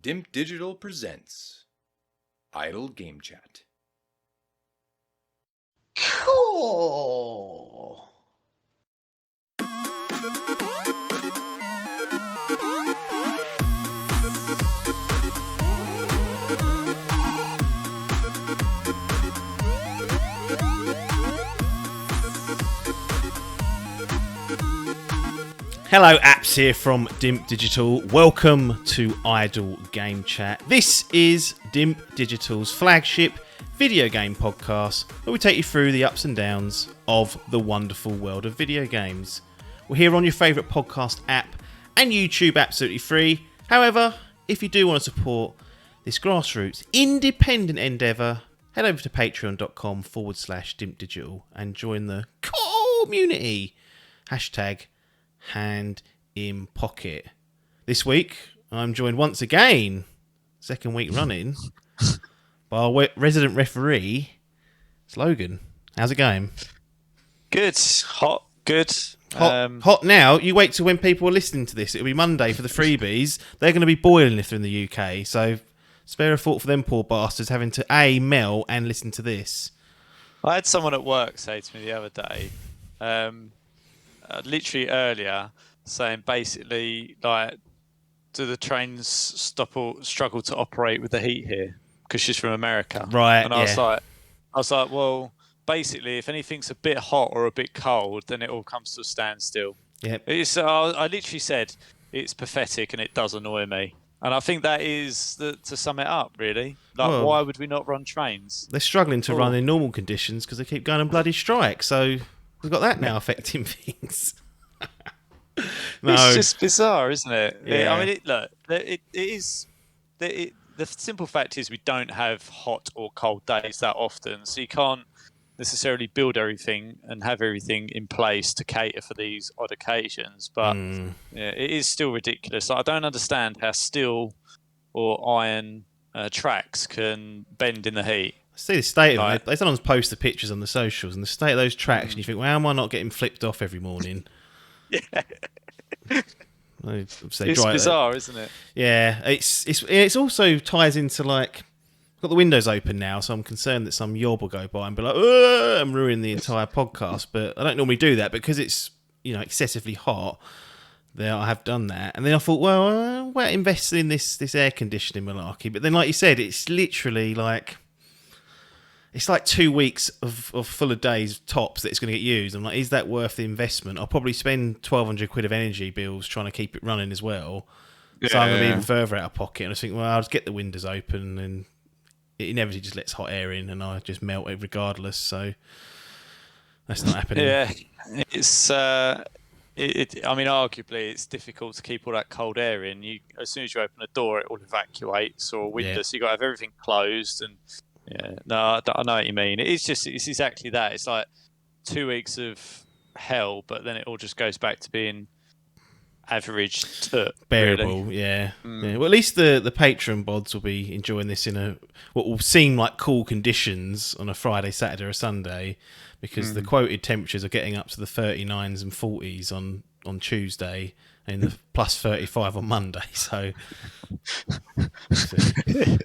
Dimp Digital presents Idle Game Chat. Cool. Hello, apps here from Dimp Digital. Welcome to Idle Game Chat. This is Dimp Digital's flagship video game podcast where we take you through the ups and downs of the wonderful world of video games. We're here on your favourite podcast app and YouTube absolutely free. However, if you do want to support this grassroots independent endeavour, head over to patreon.com/Dimp Digital and join the community. Hashtag hand in pocket. This week, I'm joined once again, second week running, by our resident referee, it's Logan. How's it going? Good. Hot. Good. Hot now. You wait till when people are listening to this. It'll be Monday for the freebies. They're going to be boiling if they're in the UK. So spare a thought for them poor bastards having to melt and listen to this. I had someone at work say to me the other day, literally earlier, saying basically, like, do the trains struggle to operate with the heat here? Because she's from America. Right, and I was like, well, basically, if anything's a bit hot or a bit cold, then it all comes to a standstill. Yep. I literally said, it's pathetic and it does annoy me. And I think that is, to sum it up, really. Like, well, why would we not run trains? They're struggling to run in normal conditions because they keep going on bloody strike. So we've got that now affecting things. No. It's just bizarre, isn't it? Yeah. I mean, it is. The simple fact is we don't have hot or cold days that often, so you can't necessarily build everything and have everything in place to cater for these odd occasions. But yeah, it is still ridiculous. Like, I don't understand how steel or iron tracks can bend in the heat. See the state of it. They sometimes post the pictures on the socials and the state of those tracks, and you think, well, how am I not getting flipped off every morning? Yeah. It's bizarre, isn't it? Yeah, it's also ties into, like, I've got the windows open now, so I'm concerned that some yob will go by and be like, I'm ruining the entire podcast. But I don't normally do that because it's, excessively hot. There, I have done that, and then I thought, well, we're investing in this air conditioning malarkey. But then, like you said, it's literally like. It's like 2 weeks of full of days tops that it's going to get used. I'm like, is that worth the investment? I'll probably spend 1,200 quid of energy bills trying to keep it running as well. Yeah. So I'm going to be even further out of pocket. And I think, well, I'll just get the windows open and it inevitably just lets hot air in and I just melt it regardless. So that's not happening. Yeah, it's... I mean, arguably, it's difficult to keep all that cold air in. As soon as you open a door, it all evacuates, or a window. Yeah. So you've got to have everything closed and... Yeah, no, I know what you mean. It's exactly that. It's like 2 weeks of hell, but then it all just goes back to being average to bearable. Really. Yeah. Yeah. Well, at least the Patreon bods will be enjoying this in what will seem like cool conditions on a Friday, Saturday, or Sunday, because the quoted temperatures are getting up to the 39s and 40s on Tuesday. And the plus 35 on Monday, so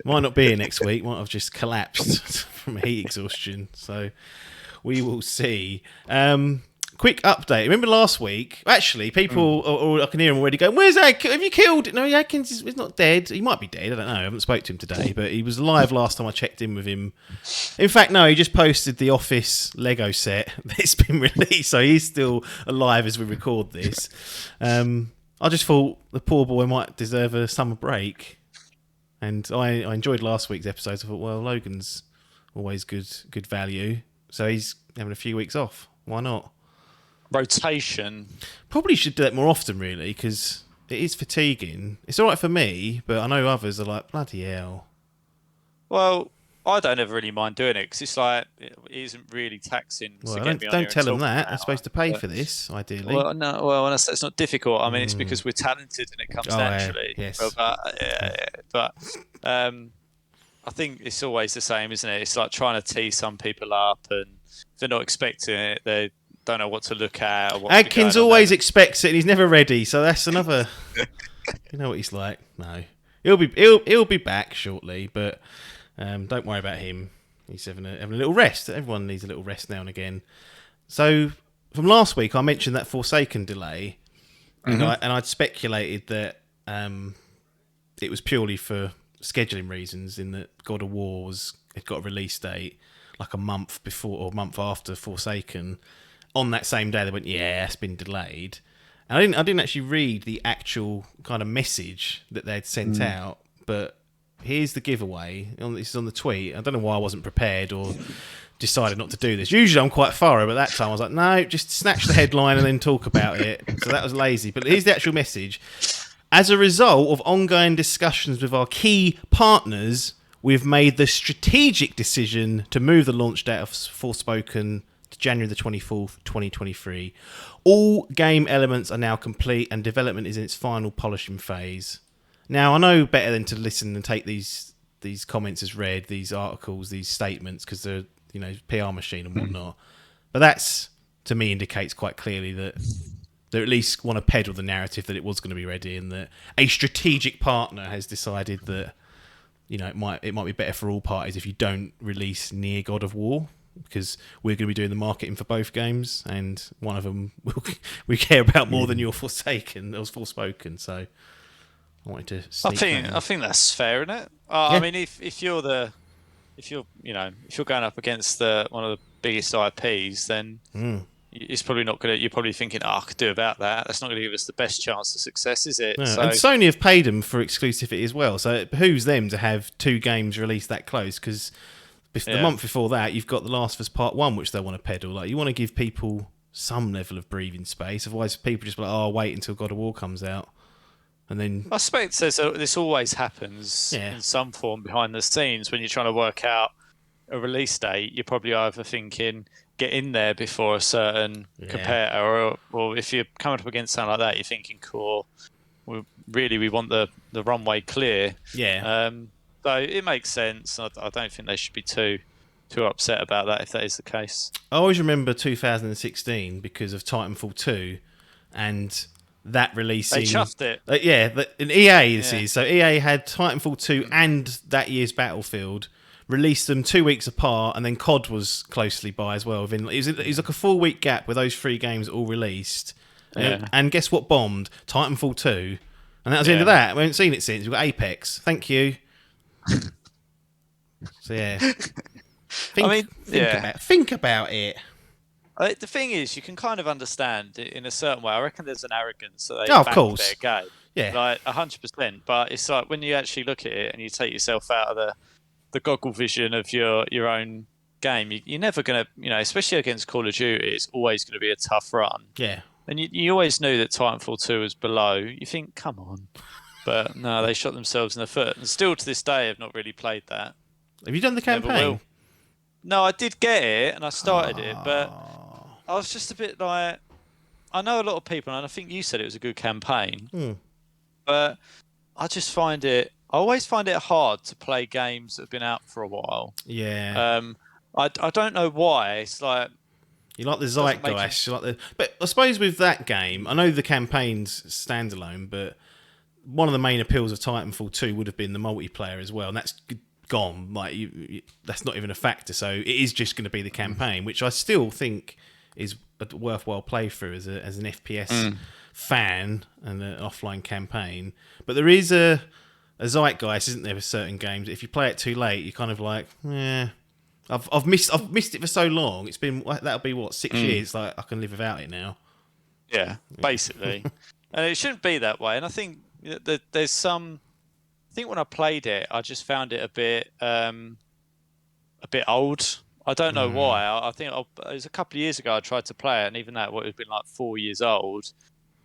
might not be here next week. Might have just collapsed from heat exhaustion. So we will see. Quick update. Remember last week? Actually, people, or I can hear them already going, "Where's Adkins? Have you killed?" No, Adkins is not dead. He might be dead. I don't know. I haven't spoke to him today, but he was alive last time I checked in with him. In fact, no, he just posted the Office Lego set that's been released, so he's still alive as we record this. I just thought the poor boy might deserve a summer break, and I enjoyed last week's episode. I thought, well, Logan's always good value, so he's having a few weeks off. Why not? Rotation. Probably should do that more often, really, because it is fatiguing. It's all right for me, but I know others are like, bloody hell. Well, I don't ever really mind doing it because it's like it isn't really taxing. Well, don't tell them that. They're supposed to pay for this, ideally. Well, no. Well, it's not difficult. I mean, it's because we're talented and it comes naturally. Yes. But I think it's always the same, isn't it? It's like trying to tee some people up, and if they're not expecting it, they don't know what to look at. Or Adkins always expects it, and he's never ready. So that's another. You know what he's like? No. He'll be back shortly, but don't worry about him. He's having a little rest. Everyone needs a little rest now and again. So from last week, I mentioned that Forsaken delay, and I'd speculated that it was purely for scheduling reasons, in that God of War had got a release date like a month before or a month after Forsaken. On that same day, they went, "Yeah, it's been delayed." And I didn't actually read the actual kind of message that they'd sent out, but here's the giveaway. This is on the tweet. I don't know why I wasn't prepared or decided not to do this. Usually I'm quite thorough, but that time I was like, no, just snatch the headline and then talk about it. So that was lazy. But here's the actual message. As a result of ongoing discussions with our key partners, we've made the strategic decision to move the launch date of Forspoken to January the 24th, 2023. All game elements are now complete and development is in its final polishing phase. Now, I know better than to listen and take these comments as read, these articles, these statements, because they're, PR machine and whatnot. But that's, to me, indicates quite clearly that they at least want to peddle the narrative that it was going to be ready, and that a strategic partner has decided that, it might be better for all parties if you don't release near God of War, because we're going to be doing the marketing for both games, and one of them we care about more than your Forsaken. It was Forspoken, so I wanted to sneak that in. I think that's fair, isn't it? Yeah. I mean, if you're going up against one of the biggest IPs, then it's probably not going to. You're probably thinking, I could do about that. That's not going to give us the best chance of success, is it? No. So, and Sony have paid them for exclusivity as well, so it behooves them to have two games released that close, because the month before that, you've got The Last of Us Part 1, which they want to peddle. Like, you want to give people some level of breathing space, otherwise people just be like, I'll wait until God of War comes out. And then I suspect this always happens in some form behind the scenes when you're trying to work out a release date. You're probably either thinking, get in there before a certain competitor, or if you're coming up against something like that, you're thinking, cool, we want the runway clear. Yeah. So it makes sense. I don't think they should be too upset about that if that is the case. I always remember 2016 because of Titanfall 2 and that releasing. They chuffed it. In EA this is. So EA had Titanfall 2 and that year's Battlefield, released them 2 weeks apart, and then COD was closely by as well. It was like a 4 week gap where those three games all released. And guess what bombed? Titanfall 2. And that was the end of that. We haven't seen it since. We've got Apex. Thank you. So yeah. Think about it. The thing is, you can kind of understand it in a certain way. I reckon there's an arrogance that they back their game. Yeah. Like 100%. But it's like when you actually look at it and you take yourself out of the goggle vision of your own game, you're never going to, especially against Call of Duty, it's always going to be a tough run. Yeah. And you always knew that Titanfall 2 was below. You think, come on. But no, they shot themselves in the foot. And still to this day, I've not really played that. Have you done the campaign? No, I did get it and I started it, but I was just a bit like, I know a lot of people, and I think you said it was a good campaign, but I always find it hard to play games that have been out for a while. Yeah. I don't know why. It's like, you like the zeitgeist, but I suppose with that game, I know the campaign's standalone, but one of the main appeals of Titanfall 2 would have been the multiplayer as well, and that's gone. Like, that's not even a factor. So it is just going to be the campaign, which I still think is a worthwhile playthrough as an FPS fan and an offline campaign. But there is a zeitgeist, isn't there, with certain games? If you play it too late, you're kind of like, I've missed it for so long. It's been, that'll be 6 years. Like, I can live without it now. Yeah, basically. And it shouldn't be that way. And I think that there's some. I think when I played it, I just found it a bit old. I don't know why. I think it was a couple of years ago I tried to play it, and even that would have been like 4 years old.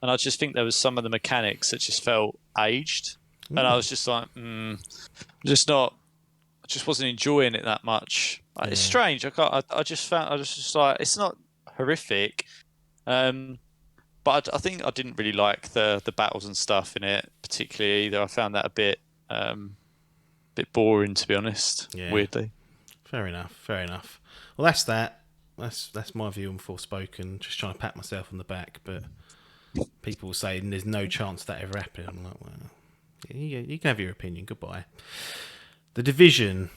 And I just think there was some of the mechanics that just felt aged, and I was just like, I just wasn't enjoying it that much. It's strange. I was just like, it's not horrific, but I think I didn't really like the battles and stuff in it particularly either. I found that a bit boring, to be honest. Yeah. Weirdly. Fair enough. Well, that's that. That's my view on Forspoken. Just trying to pat myself on the back, but people saying there's no chance that ever happened. I'm like, well, You can have your opinion. Goodbye. The Division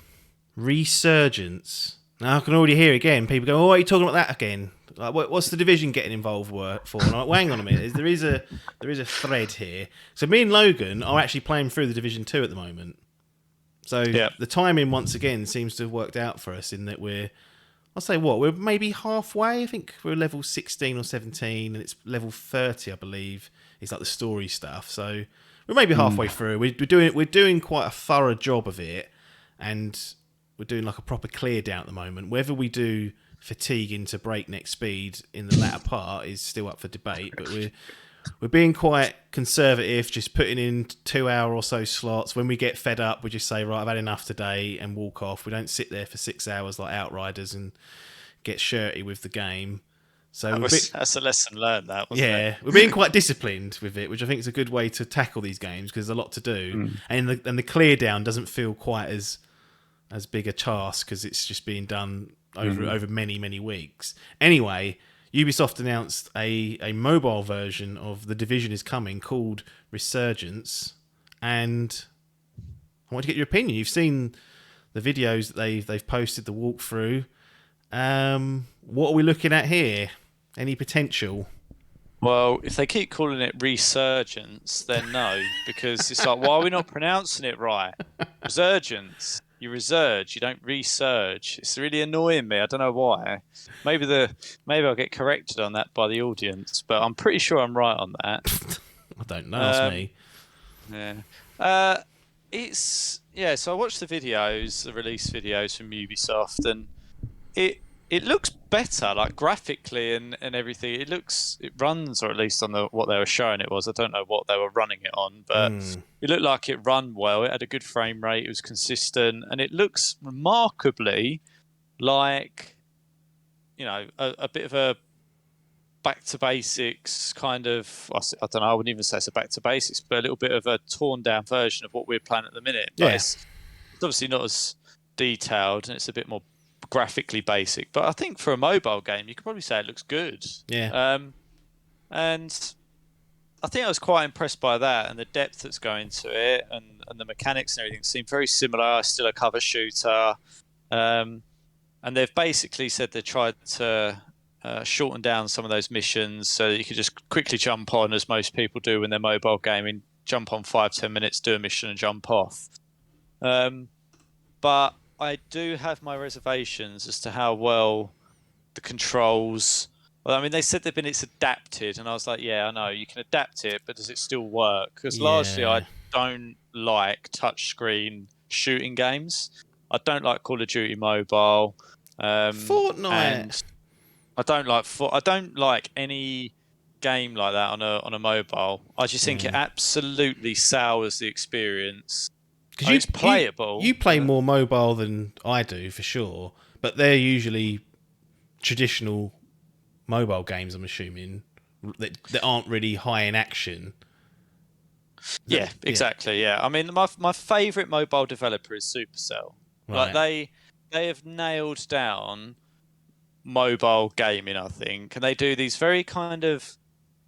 Resurgence. Now I can already hear again people go, "Oh, what are you talking about that again? Like, what's the Division getting involved for?" And I'm like, well, hang on a minute. There is a thread here. So me and Logan are actually playing through the Division 2 at the moment. So the timing once again seems to have worked out for us in that we're maybe halfway. I think we're level 16 or 17, and it's level 30, I believe. It's like the story stuff. So we're maybe halfway through. We're doing quite a thorough job of it, and we're doing like a proper clear down at the moment. Whether we do fatigue into breakneck speed in the latter part is still up for debate, but we're being quite conservative, just putting in 2 hour or so slots. When we get fed up, we just say, right, I've had enough today, and walk off. We don't sit there for 6 hours like Outriders and get shirty with the game. So that's a lesson learned, that, wasn't it? Yeah, we're being quite disciplined with it, which I think is a good way to tackle these games because there's a lot to do. And the clear down doesn't feel quite as big a task because it's just being done over many, many weeks. Anyway, Ubisoft announced a mobile version of The Division is coming called Resurgence, and I want to get your opinion. You've seen the videos that they've posted, the walkthrough. What are we looking at here? Any potential? Well, if they keep calling it Resurgence, then no, because it's like, why are we not pronouncing it right? Resurgence. You resurge, you don't resurge. It's really annoying me. I don't know why. Maybe I'll get corrected on that by the audience, but I'm pretty sure I'm right on that. I don't know. It's me. Yeah. So I watched the videos, the release videos from Ubisoft, and it looks better, like graphically and everything. It runs, or at least on what they were showing it was. I don't know what they were running it on, but it looked like it ran well. It had a good frame rate. It was consistent, and it looks remarkably like, a bit of a back to basics kind of. I don't know. I wouldn't even say it's a back to basics, but a little bit of a torn down version of what we're playing at the minute. But it's obviously not as detailed, and it's a bit more graphically basic, but I think for a mobile game you could probably say it looks good. And I think I was quite impressed by that, and the depth that's going to it, and the mechanics and everything seem very similar. Still a cover shooter, and they've basically said they tried to shorten down some of those missions so that you could just quickly jump on, as most people do when they're mobile gaming, jump on 5-10 minutes, do a mission and jump off. But I do have my reservations as to how well the controls. Well, I mean, they said it's adapted, and I was like, yeah, I know you can adapt it, but does it still work? Because largely, I don't like touchscreen shooting games. I don't like Call of Duty Mobile, Fortnite. And I don't like any game like that on a mobile. I just think it absolutely sours the experience. Because it's playable. You play more mobile than I do, for sure. But they're usually traditional mobile games, I'm assuming, that aren't really high in action. Yeah, exactly. Yeah, I mean, my favourite mobile developer is Supercell. Right. Like they have nailed down mobile gaming, I think, and they do these very kind of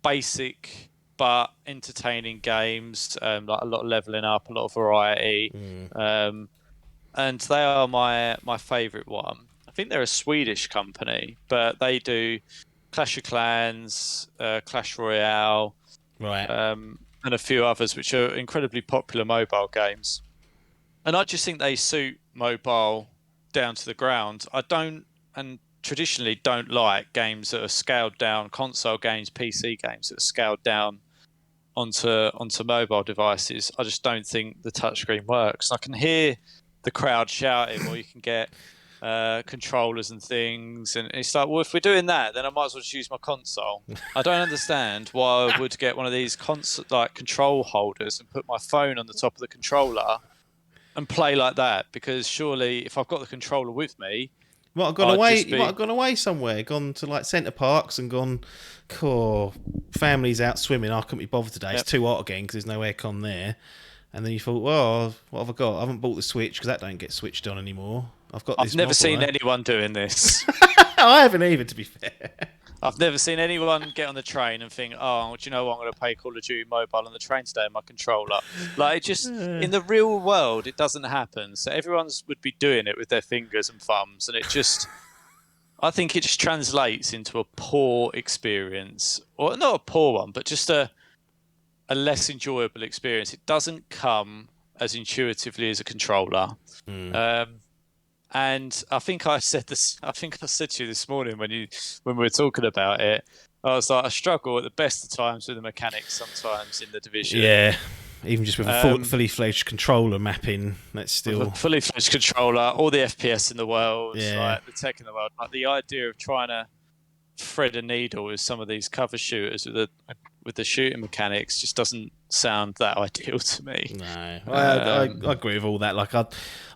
basic but entertaining games, like a lot of leveling up, a lot of variety, and they are my favourite one. I think they're a Swedish company, but they do Clash of Clans, Clash Royale, right, and a few others, which are incredibly popular mobile games. And I just think they suit mobile down to the ground. I traditionally don't like games that are scaled down, console games, PC games that are scaled down onto mobile devices. I just don't think the touchscreen works. I can hear the crowd shouting, or you can get controllers and things, and it's like, well, if we're doing that, then I might as well just use my console. I don't understand why I would get one of these control holders and put my phone on the top of the controller and play like that, because surely if I've got the controller with me, you might have gone away somewhere, gone to like Centre Parks and gone, family's out swimming, I couldn't be bothered today, it's too hot again because there's no aircon there. And then you thought, well, what have I got? I haven't bought the Switch because that don't get switched on anymore. I've never seen anyone doing this. I haven't either, to be fair. I've never seen anyone get on the train and think, "Oh, do you know what? I'm going to play Call of Duty Mobile on the train today on my controller." Like, it just in the real world, it doesn't happen. So everyone's would be doing it with their fingers and thumbs, and it just, I think it just translates into a poor experience, or not a poor one, but just a less enjoyable experience. It doesn't come as intuitively as a controller. And I think I said this. I think I said to you this morning when we were talking about it. I was like, I struggle at the best of times with the mechanics sometimes in the Division. Yeah, even just with a fully fledged controller mapping, that's still fully fledged controller, all the FPS in the world, Yeah. like the tech in the world. Like the idea of trying to thread a needle with some of these cover shooters with the shooting mechanics just doesn't sound that ideal to me. No, I agree with all that. Like, I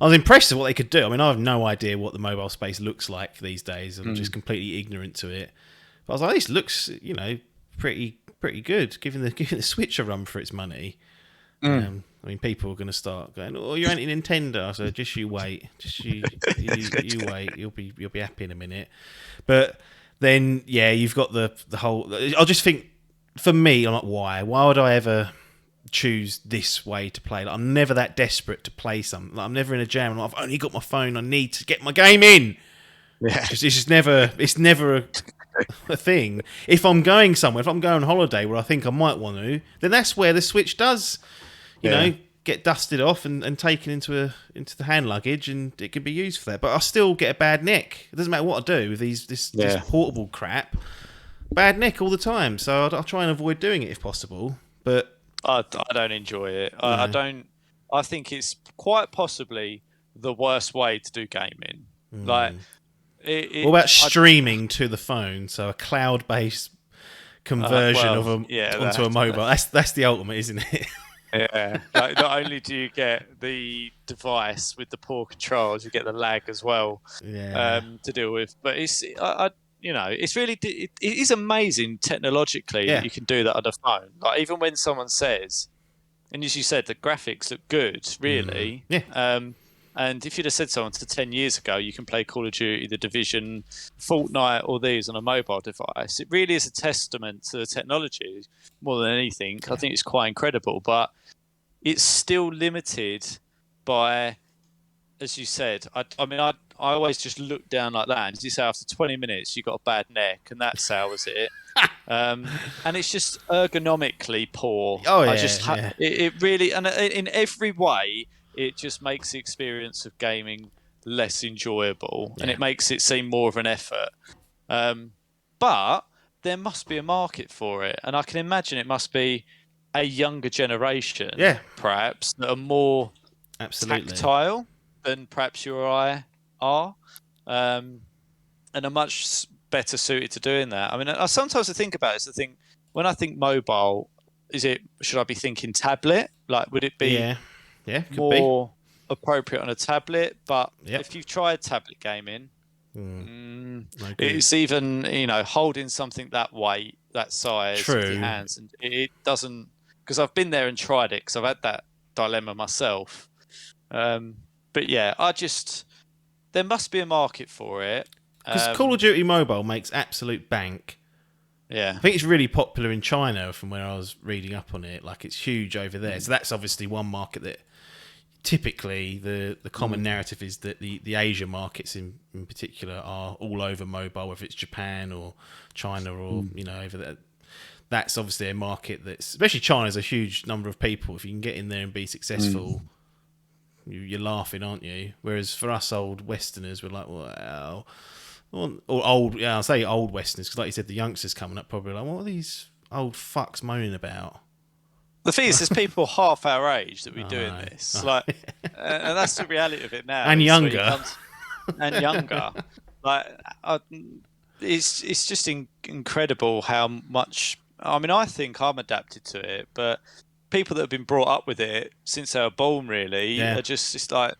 was impressed with what they could do. I mean, I have no idea what the mobile space looks like these days. I'm just completely ignorant to it. But I was like, this looks, pretty good, giving the Switch a run for its money. I mean, people are going to start going, "Oh, you're anti-Nintendo." So just you wait, you wait. You'll be happy in a minute. But then, yeah, you've got the whole. I just think, for me, I'm like, why would I ever choose this way to play? Like, I'm never that desperate to play something. Like, I'm never in a jam. Like, I've only got my phone. I need to get my game in. Yeah, it's just never a thing. If I'm going somewhere, if I'm going on holiday where I think I might want to, then that's where the Switch does, get dusted off and taken into the hand luggage, and it can be used for that. But I still get a bad neck. It doesn't matter what I do with this portable crap. Bad neck all the time, so I'll try and avoid doing it if possible. But I don't enjoy it. I don't. I think it's quite possibly the worst way to do gaming. Like, what about streaming to the phone? So a cloud-based conversion onto a mobile. That's the ultimate, isn't it? Yeah. Like, not only do you get the device with the poor controls, you get the lag as well to deal with. But it's it's really it is amazing technologically that you can do that on a phone. Like, even when someone says, and as you said, the graphics look good, really. And if you'd have said someone to 10 years ago, you can play Call of Duty, The Division, Fortnite, all these on a mobile device, it really is a testament to the technology more than anything. I think it's quite incredible, but it's still limited by, as you said, I always just look down like that, and as you say, after 20 minutes, you got a bad neck, and that sours it. And it's just ergonomically poor. Oh, yeah. It really, and in every way, it just makes the experience of gaming less enjoyable, and it makes it seem more of an effort. But there must be a market for it, and I can imagine it must be a younger generation, perhaps, that are more tactile than perhaps you or I are, and are much better suited to doing that. I mean, I sometimes think about it. I think, when I think mobile, should I be thinking tablet? Like, would it be more appropriate on a tablet? But if you've tried tablet gaming, it's even holding something that weight, that size with your hands, and it doesn't, because I've been there and tried it, because I've had that dilemma myself. But yeah, there must be a market for it, because Call of Duty Mobile makes absolute bank. I think it's really popular in China from where I was reading up on it. Like, it's huge over there. So that's obviously one market that typically the common narrative is that the Asia markets in particular are all over mobile, whether it's Japan or China or over there. That's obviously a market that's, especially China's a huge number of people. If you can get in there and be successful, you're laughing, aren't you? Whereas for us old Westerners, we're like, well, or old, I'll say old Westerners, because like you said, the youngsters coming up probably like, what are these old fucks moaning about? The thing is, there's people half our age that we're doing this, and that's the reality of it now. And younger, Like, it's just incredible how much. I mean, I think I'm adapted to it, but people that have been brought up with it since they were born, really, are just, it's like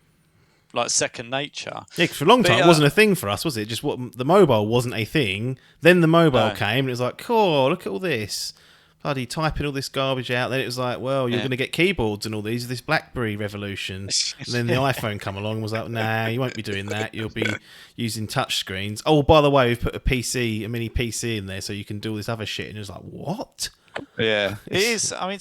second nature. Yeah, 'cause for a long time it wasn't a thing for us, was it? Just the mobile wasn't a thing. Then the mobile came, and it was like, cool, look at all this. bloody typing all this garbage out. Then it was like, well, you're going to get keyboards and all these, this BlackBerry revolution. And then the iPhone come along and was like, nah, you won't be doing that. You'll be using touch screens. Oh, by the way, we've put a mini PC in there so you can do all this other shit. And it was like, what? Yeah, it is. I mean,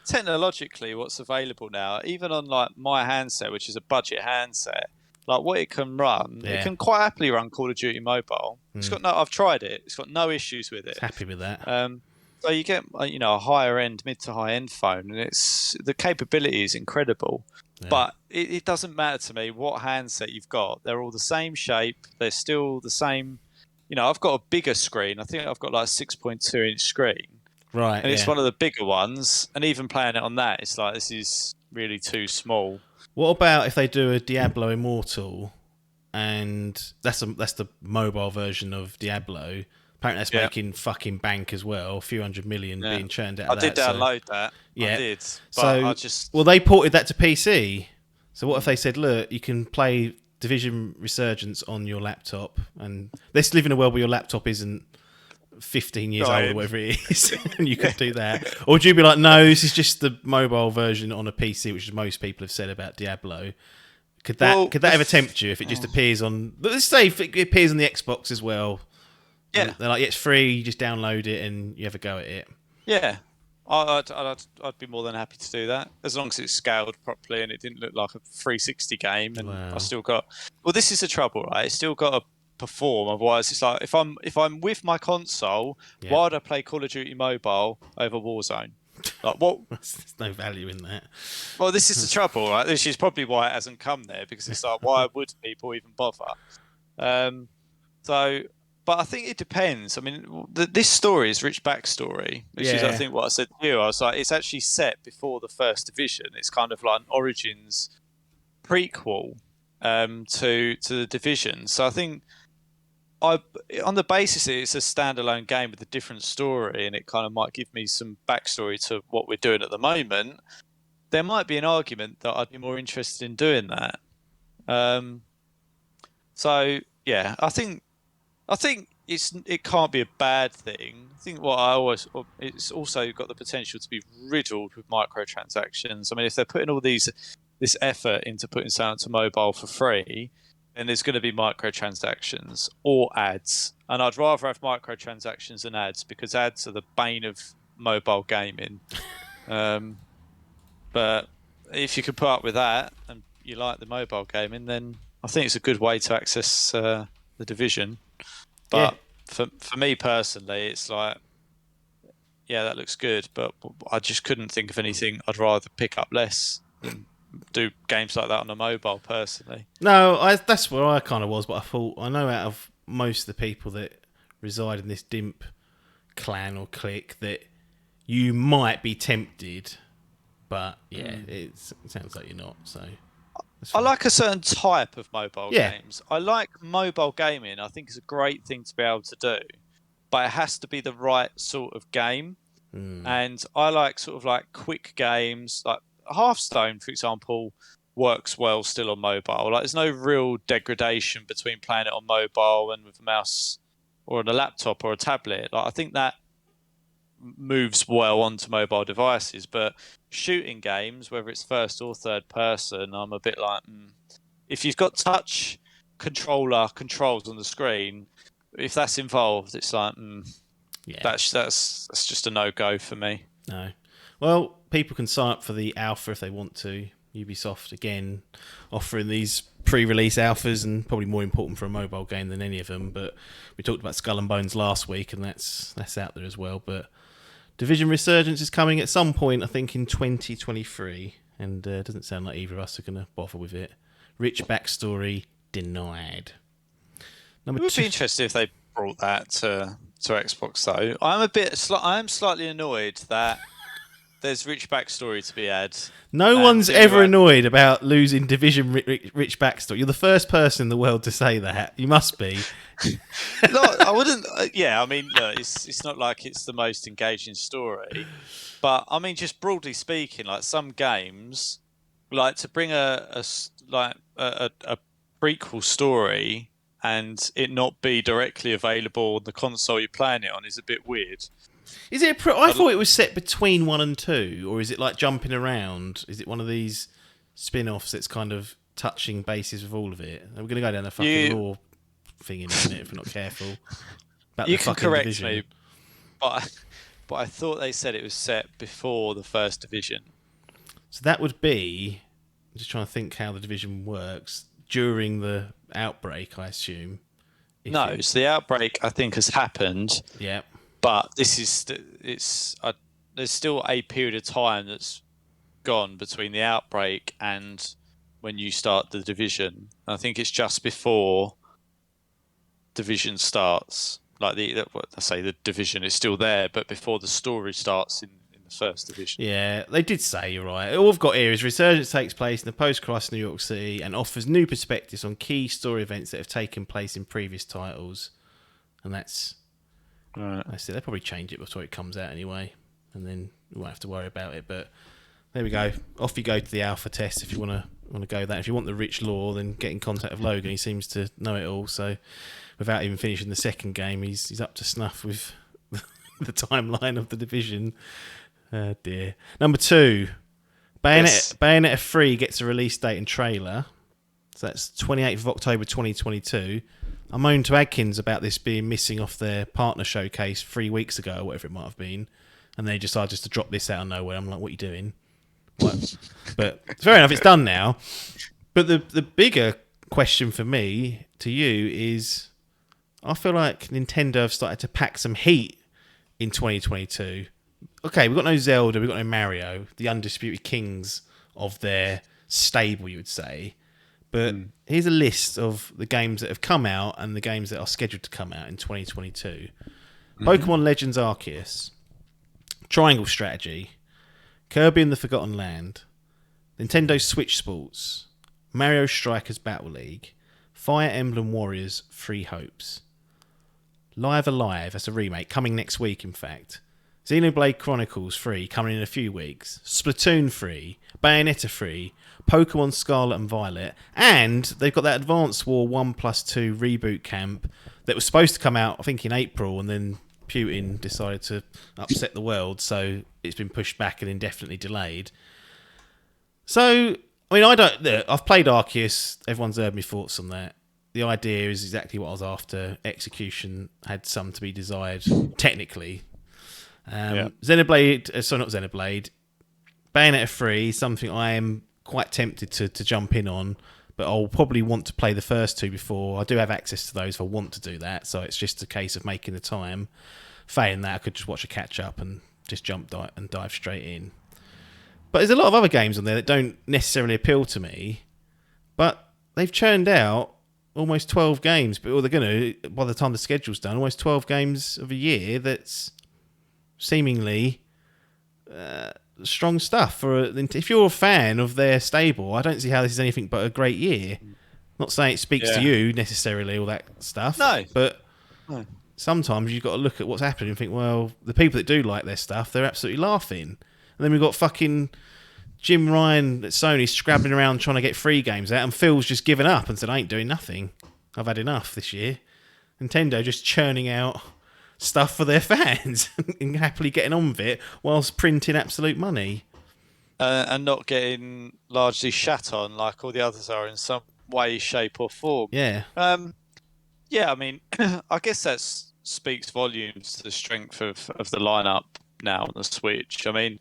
technologically, what's available now, even on like my handset, which is a budget handset, like what it can run, it can quite happily run Call of Duty Mobile. It's got no. I've tried it. It's got no issues with it. It's happy with that. So you get, a higher end, mid to high end phone, and it's the capability is incredible. Yeah. But it doesn't matter to me what handset you've got. They're all the same shape. They're still the same. I've got a bigger screen. I think I've got like a 6.2 inch screen. Right. And it's one of the bigger ones. And even playing it on that, it's like, this is really too small. What about if they do a Diablo Immortal, and that's the mobile version of Diablo? Apparently that's making fucking bank as well. A few $100 million being churned out of that. I did download that. Yeah. I did. But well, they ported that to PC. So what if they said, look, you can play Division Resurgence on your laptop, and let's live in a world where your laptop isn't 15 years old or whatever it is, and you could do that? Or would you be like, no, this is just the mobile version on a PC, which most people have said about Diablo? Could that ever tempt you if it just appears on, let's say if it appears on the Xbox as well? Yeah. They're like, it's free, you just download it and you have a go at it. Yeah. I'd be more than happy to do that, as long as it's scaled properly and it didn't look like a 360 game. And I still got, this is the trouble, right? It's still got to perform. Otherwise, it's like if I'm with my console, why would I play Call of Duty Mobile over Warzone? Like what? There's no value in that. Well, this is the trouble, right? This is probably why it hasn't come there, because it's like, why would people even bother? But I think it depends. I mean, this story is rich backstory, which is, I think, what I said to you. I was like, it's actually set before the first Division. It's kind of like an Origins prequel to the Division. So I think, on the basis that it's a standalone game with a different story, and it kind of might give me some backstory to what we're doing at the moment, there might be an argument that I'd be more interested in doing that. I think it can't be a bad thing. I think it's also got the potential to be riddled with microtransactions. I mean, if they're putting all this effort into putting something to mobile for free, then there's going to be microtransactions or ads. And I'd rather have microtransactions than ads, because ads are the bane of mobile gaming. But if you can put up with that and you like the mobile gaming, then I think it's a good way to access the Division. But for me personally, it's like, that looks good, but I just couldn't think of anything I'd rather pick up less than do games like that on a mobile, personally. No, that's where I kind of was, but I thought, I know out of most of the people that reside in this Dimp clan or clique that you might be tempted, but it sounds like you're not, so... I like a certain type of mobile games. I like mobile gaming. I think it's a great thing to be able to do, but it has to be the right sort of game. And I like sort of like quick games, like Hearthstone, for example, works well still on mobile. Like, there's no real degradation between playing it on mobile and with a mouse or on a laptop or a tablet. Like, I think that moves well onto mobile devices, but shooting games, whether it's first or third person, I'm a bit like, if you've got touch controls on the screen, if that's involved, it's like, that's just a no-go for me. No. Well, people can sign up for the alpha if they want to. Ubisoft, again, offering these pre-release alphas, and probably more important for a mobile game than any of them. But we talked about Skull and Bones last week, and that's out there as well. But Division Resurgence is coming at some point, I think, in 2023, and it doesn't sound like either of us are going to bother with it. Rich backstory denied. It would be interesting if they brought that to Xbox, though. I am slightly annoyed that there's rich backstory to be had. No one's ever annoyed about losing Division rich backstory. You're the first person in the world to say that. You must be. No, I wouldn't. I mean, look, it's not like it's the most engaging story, but I mean, just broadly speaking, like some games, like to bring a prequel story and it not be directly available on the console you're playing it on is a bit weird. Is it? I thought it was set between 1 and 2, or is it like jumping around? Is it one of these spin-offs that's kind of touching bases with all of it? We're going to go down the fucking lore thing in a minute if we're not careful. You can correct me, but I thought they said it was set before the first Division. So that would be, I'm just trying to think how the Division works, during the outbreak, I assume. So the outbreak, I think, has happened. Yeah. But there's still a period of time that's gone between the outbreak and when you start the Division. I think it's just before Division starts. Like the Division is still there, but before the story starts in the first Division. Yeah, they did say, you're right. All I've got here is Resurgence takes place in the post-crisis New York City and offers new perspectives on key story events that have taken place in previous titles. And that's it. They'll probably change it before it comes out anyway, and then we won't have to worry about it. But there we go. Off you go to the alpha test if you want to go that. If you want the rich lore, then get in contact with Logan. He seems to know it all. So without even finishing the second game, he's up to snuff with the timeline of the Division. Oh dear. Number 2, Bayonetta 3 gets a release date and trailer. So that's 28th of October 2022. I moaned to Adkins about this being missing off their partner showcase 3 weeks ago, or whatever it might have been, and they decided just to drop this out of nowhere. I'm like, what are you doing? What? But fair enough, it's done now. But the bigger question for me to you is, I feel like Nintendo have started to pack some heat in 2022. Okay, we've got no Zelda, we've got no Mario, the undisputed kings of their stable, you would say. But here's a list of the games that have come out and the games that are scheduled to come out in 2022. Pokemon Legends Arceus, Triangle Strategy, Kirby and the Forgotten Land, Nintendo Switch Sports, Mario Strikers Battle League, Fire Emblem Warriors 3 Hopes, Live Alive, that's a remake, coming next week in fact, Xenoblade Chronicles 3 coming in a few weeks, Splatoon 3, Bayonetta 3, Pokemon Scarlet and Violet, and they've got that Advance War 1+2 reboot camp that was supposed to come out, I think, in April, and then Putin decided to upset the world, so it's been pushed back and indefinitely delayed. So, I mean, I've played Arceus, everyone's heard my thoughts on that. The idea is exactly what I was after. Execution had some to be desired, technically. Xenoblade, not Xenoblade, Bayonetta 3, something I am quite tempted to jump in on, but I'll probably want to play the first 2 before. I do have access to those if I want to do that, so it's just a case of making the time. Failing that, I could just watch a catch-up and just dive straight in. But there's a lot of other games on there that don't necessarily appeal to me, but they've churned out almost 12 games, but they're going to, by the time the schedule's done, almost 12 games of a year that's seemingly strong stuff. If you're a fan of their stable, I don't see how this is anything but a great year. Not saying it speaks to you necessarily, all that stuff. No. But sometimes you've got to look at what's happening and think, well, the people that do like their stuff, they're absolutely laughing. And then we've got fucking Jim Ryan at Sony scrabbling around trying to get free games out, and Phil's just given up and said, I ain't doing nothing. I've had enough this year. Nintendo just churning out stuff for their fans and happily getting on with it whilst printing absolute money. And not getting largely shat on like all the others are in some way, shape or form. Yeah. I mean, I guess that speaks volumes to the strength of the lineup now on the Switch. I mean,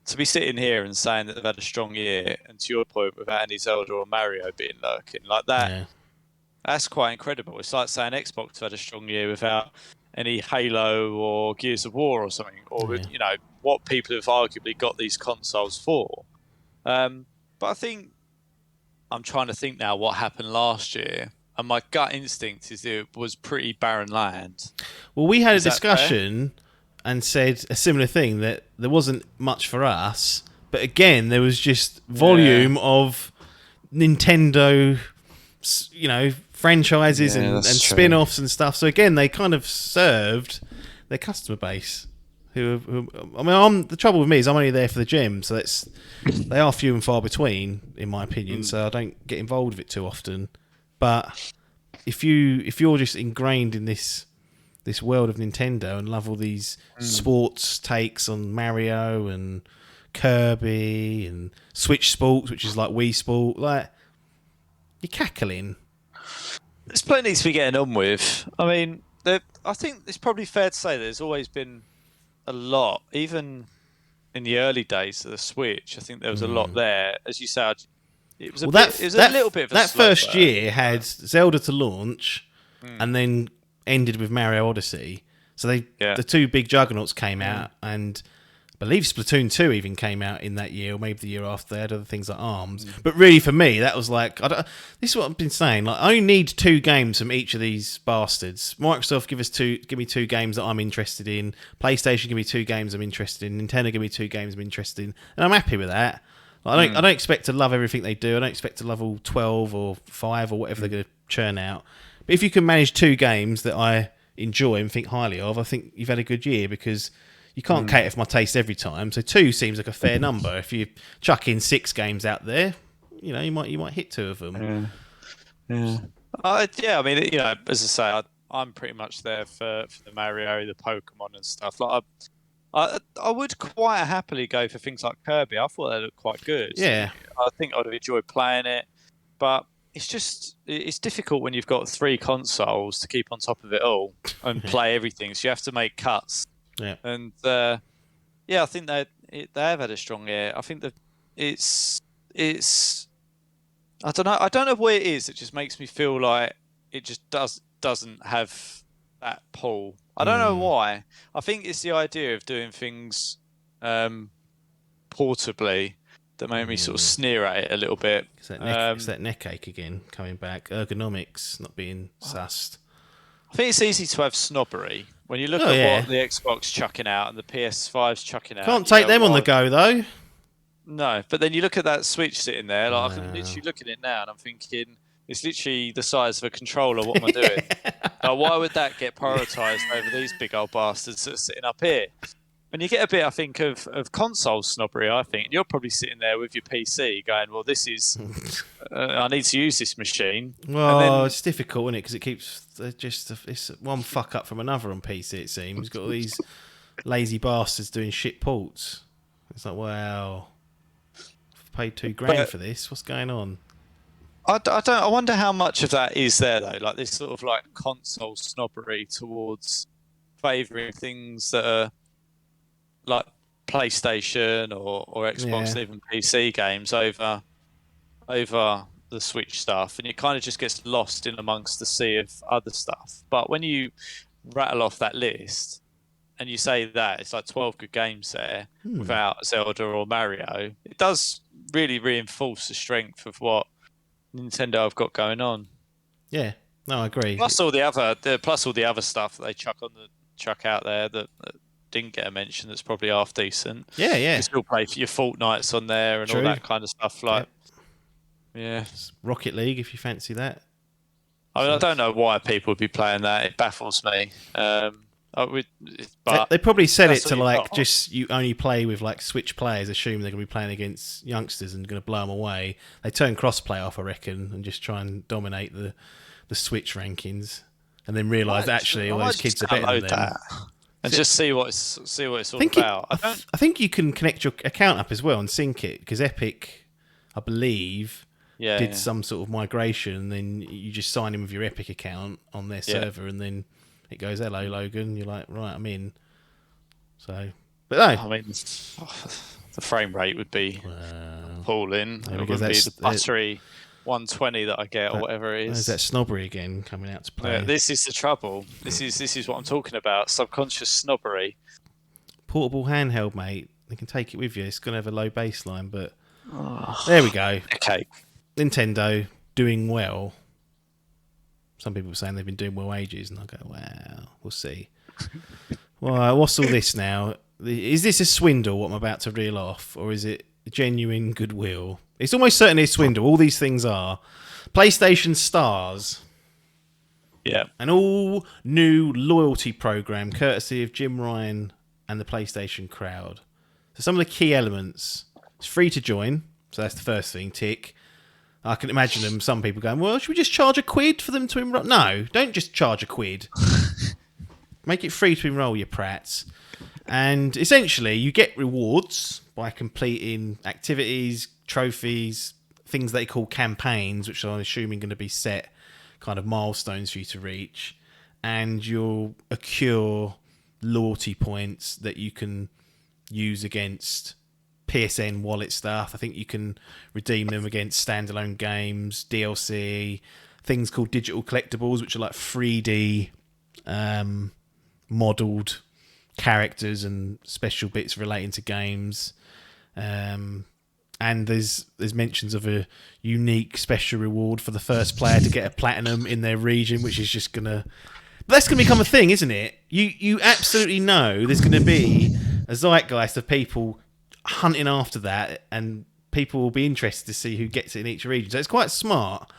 to be sitting here and saying that they've had a strong year, and to your point, without any Zelda or Mario being lurking like that, that's quite incredible. It's like saying Xbox have had a strong year without any Halo or Gears of War or something, or you know what people have arguably got these consoles for. But I think I'm trying to think now what happened last year, and my gut instinct is it was pretty barren land. Well, we had a discussion and said a similar thing, that there wasn't much for us, but again there was just volume of Nintendo, you know, franchises and spin-offs and stuff. So again, they kind of served their customer base. The trouble with me is I'm only there for the gym, so they are few and far between, in my opinion. So I don't get involved with it too often. But if you're just ingrained in this this world of Nintendo and love all these sports takes on Mario and Kirby and Switch Sports, which is like Wii Sport. Like, you're cackling. There's plenty to be getting on with. I mean, I think it's probably fair to say there's always been a lot, even in the early days of the Switch. I think there was a lot there. As you said, it was a little bit of a that slow first burn. year had Zelda to launch, and then ended with Mario Odyssey. So the two big juggernauts came out, and I believe Splatoon 2 even came out in that year, or maybe the year after. They had other things like ARMS. But really, for me, that was like... this is what I've been saying. Like, I only need 2 games from each of these bastards. Microsoft, give me 2 games that I'm interested in. PlayStation, give me 2 games I'm interested in. Nintendo, give me 2 games I'm interested in. And I'm happy with that. Like, I don't expect to love everything they do. I don't expect to love all 12 or 5 or whatever they're going to churn out. But if you can manage 2 games that I enjoy and think highly of, I think you've had a good year, because... you can't cater for my taste every time, so 2 seems like a fair number. If you chuck in 6 games out there, you might hit 2 of them. Yeah. I mean, as I say, I'm pretty much there for the Mario, the Pokemon, and stuff. Like, I would quite happily go for things like Kirby. I thought they looked quite good. Yeah, I think I'd have enjoyed playing it, but it's difficult when you've got 3 consoles to keep on top of it all and play everything. So you have to make cuts. Yeah, and I think they have had a strong year. I think that it's I don't know what it is. It just makes me feel like it just doesn't have that pull. I don't know why. I think it's the idea of doing things portably that made me sort of sneer at it a little bit. It's that neck ache again coming back. Ergonomics not being sussed. I think it's easy to have snobbery when you look at what the Xbox chucking out and the PS5's chucking out. Can't take them on the go, though. No, but then you look at that Switch sitting there. Like, I can literally look at it now, and I'm thinking, it's literally the size of a controller. What am I doing? Like, why would that get prioritised over these big old bastards that are sitting up here? And you get a bit, I think, of console snobbery, I think. You're probably sitting there with your PC going, well, this is... I need to use this machine. Well, it's difficult, isn't it? Because it keeps... it's one fuck up from another on PC, it seems. You've got all these lazy bastards doing shit ports. It's like, wow. I've paid $2,000 for this. What's going on? I wonder how much of that is there, though. Like, this sort of, like, console snobbery towards favouring things that are... like PlayStation or Xbox, and even PC games over the Switch stuff, and it kind of just gets lost in amongst the sea of other stuff. But when you rattle off that list and you say that it's like 12 good games there without Zelda or Mario, it does really reinforce the strength of what Nintendo have got going on. Yeah, no, I agree. Plus all the other stuff that they chuck out there that didn't get a mention. That's probably half decent. Yeah. You still play for your Fortnites on there and all that kind of stuff. Like, Rocket League, if you fancy that. I mean, I don't know why people would be playing that. It baffles me. But they probably said it to like just you only play with like Switch players, assume they're going to be playing against youngsters and going to blow them away. They turn crossplay off, I reckon, and just try and dominate the Switch rankings, and then realise actually all those kids are better than them. And just see what it's all about. I think you can connect your account up as well and sync it, because Epic, I believe, did some sort of migration, and then you just sign in with your Epic account on their server, and then it goes, "Hello, Logan." You're like, "Right, I'm in." So, but no, I mean, the frame rate would be appalling. It would be the buttery 120 that I get, or whatever it is. There's that snobbery again coming out to play. Yeah, this is the trouble. This is what I'm talking about. Subconscious snobbery. Portable handheld, mate. You can take it with you. It's going to have a low baseline, but there we go. Okay. Nintendo doing well. Some people are saying they've been doing well ages, and I go, wow, we'll see. Well, what's all this now? Is this a swindle, what I'm about to reel off, or is it genuine goodwill? It's almost certainly a swindle. All these things are. PlayStation Stars. Yeah. An all new loyalty program courtesy of Jim Ryan and the PlayStation crowd. So some of the key elements. It's free to join. So that's the first thing. Tick. I can imagine some people going, well, should we just charge £1 for them to enroll? No, don't just charge £1. Make it free to enroll, you prats. And essentially, you get rewards by completing activities, trophies, things they call campaigns, which I'm assuming going to be set kind of milestones for you to reach. And you'll accrue loyalty points that you can use against PSN wallet stuff. I think you can redeem them against standalone games, DLC, things called digital collectibles, which are like 3D modelled characters and special bits relating to games. And there's mentions of a unique special reward for the first player to get a platinum in their region, which is just gonna... That's going to become a thing, isn't it? You absolutely know there's going to be a zeitgeist of people hunting after that, and people will be interested to see who gets it in each region. So it's quite smart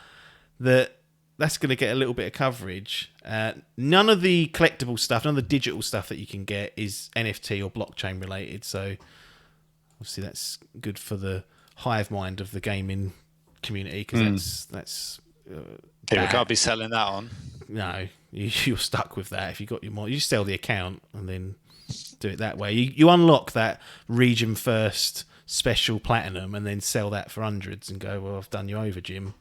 that that's going to get a little bit of coverage. None of the collectible stuff, none of the digital stuff that you can get is NFT or blockchain related. So obviously that's good for the hive mind of the gaming community, because that's people can't be selling that on. No, you're stuck with that. If you got your mod, you just sell the account and then do it that way. You unlock that region first special platinum and then sell that for hundreds and go, well, I've done you over, Jim.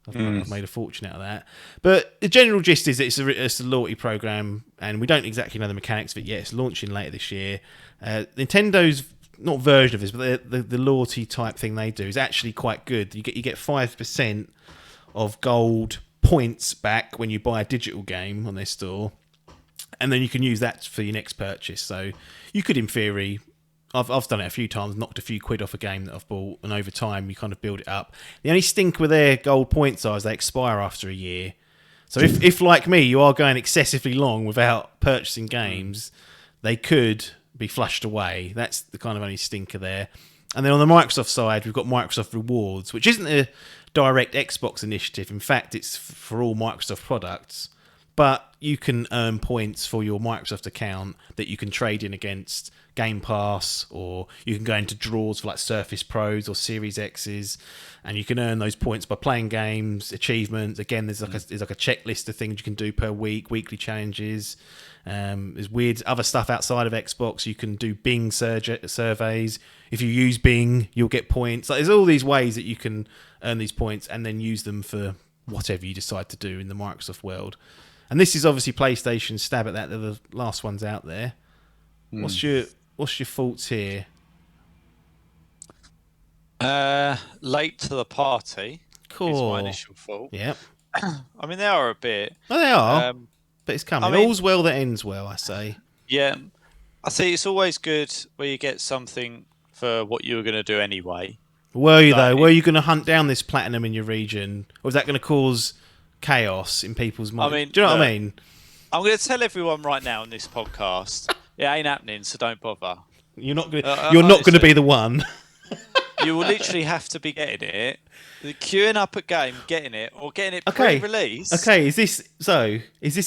I've made a fortune out of that. But the general gist is that it's a loyalty program, and we don't exactly know the mechanics of it yet. It's launching later this year. Nintendo's not version of this, but the loyalty type thing they do is actually quite good. You get 5% of gold points back when you buy a digital game on their store, and then you can use that for your next purchase. So you could, in theory, I've done it a few times, knocked a few quid off a game that I've bought, and over time you kind of build it up. The only stink with their gold points is they expire after a year. So if like me, you are going excessively long without purchasing games, they could be flushed away. That's the kind of only stinker there. And then on the Microsoft side, we've got Microsoft Rewards, which isn't a direct Xbox initiative. In fact, it's for all Microsoft products. But you can earn points for your Microsoft account that you can trade in against Game Pass, or you can go into draws for like Surface Pros or Series X's, and you can earn those points by playing games, achievements. Again, there's like a checklist of things you can do per week, weekly challenges. There's weird other stuff outside of Xbox. You can do Bing surveys. If you use Bing, you'll get points. Like, there's all these ways that you can earn these points and then use them for whatever you decide to do in the Microsoft world. And this is obviously PlayStation's stab at that. They're the last ones out there. What's your thoughts here? Late to the party. Cool. Is my initial thought. Yep. I mean, they are a bit. Well, they are. But it's coming. I mean, All's well that ends well, I say. Yeah. I see it's always good where you get something for what you were going to do anyway. Were you, though? Were you going to hunt down this platinum in your region? Or was that going to cause chaos in people's minds? I mean, do you know what I mean? I'm going to tell everyone right now in this podcast, it ain't happening, so don't bother. You're not going to be the one. You will literally have to be getting it, queuing up at game, getting it, or getting it pre-release. Okay, is this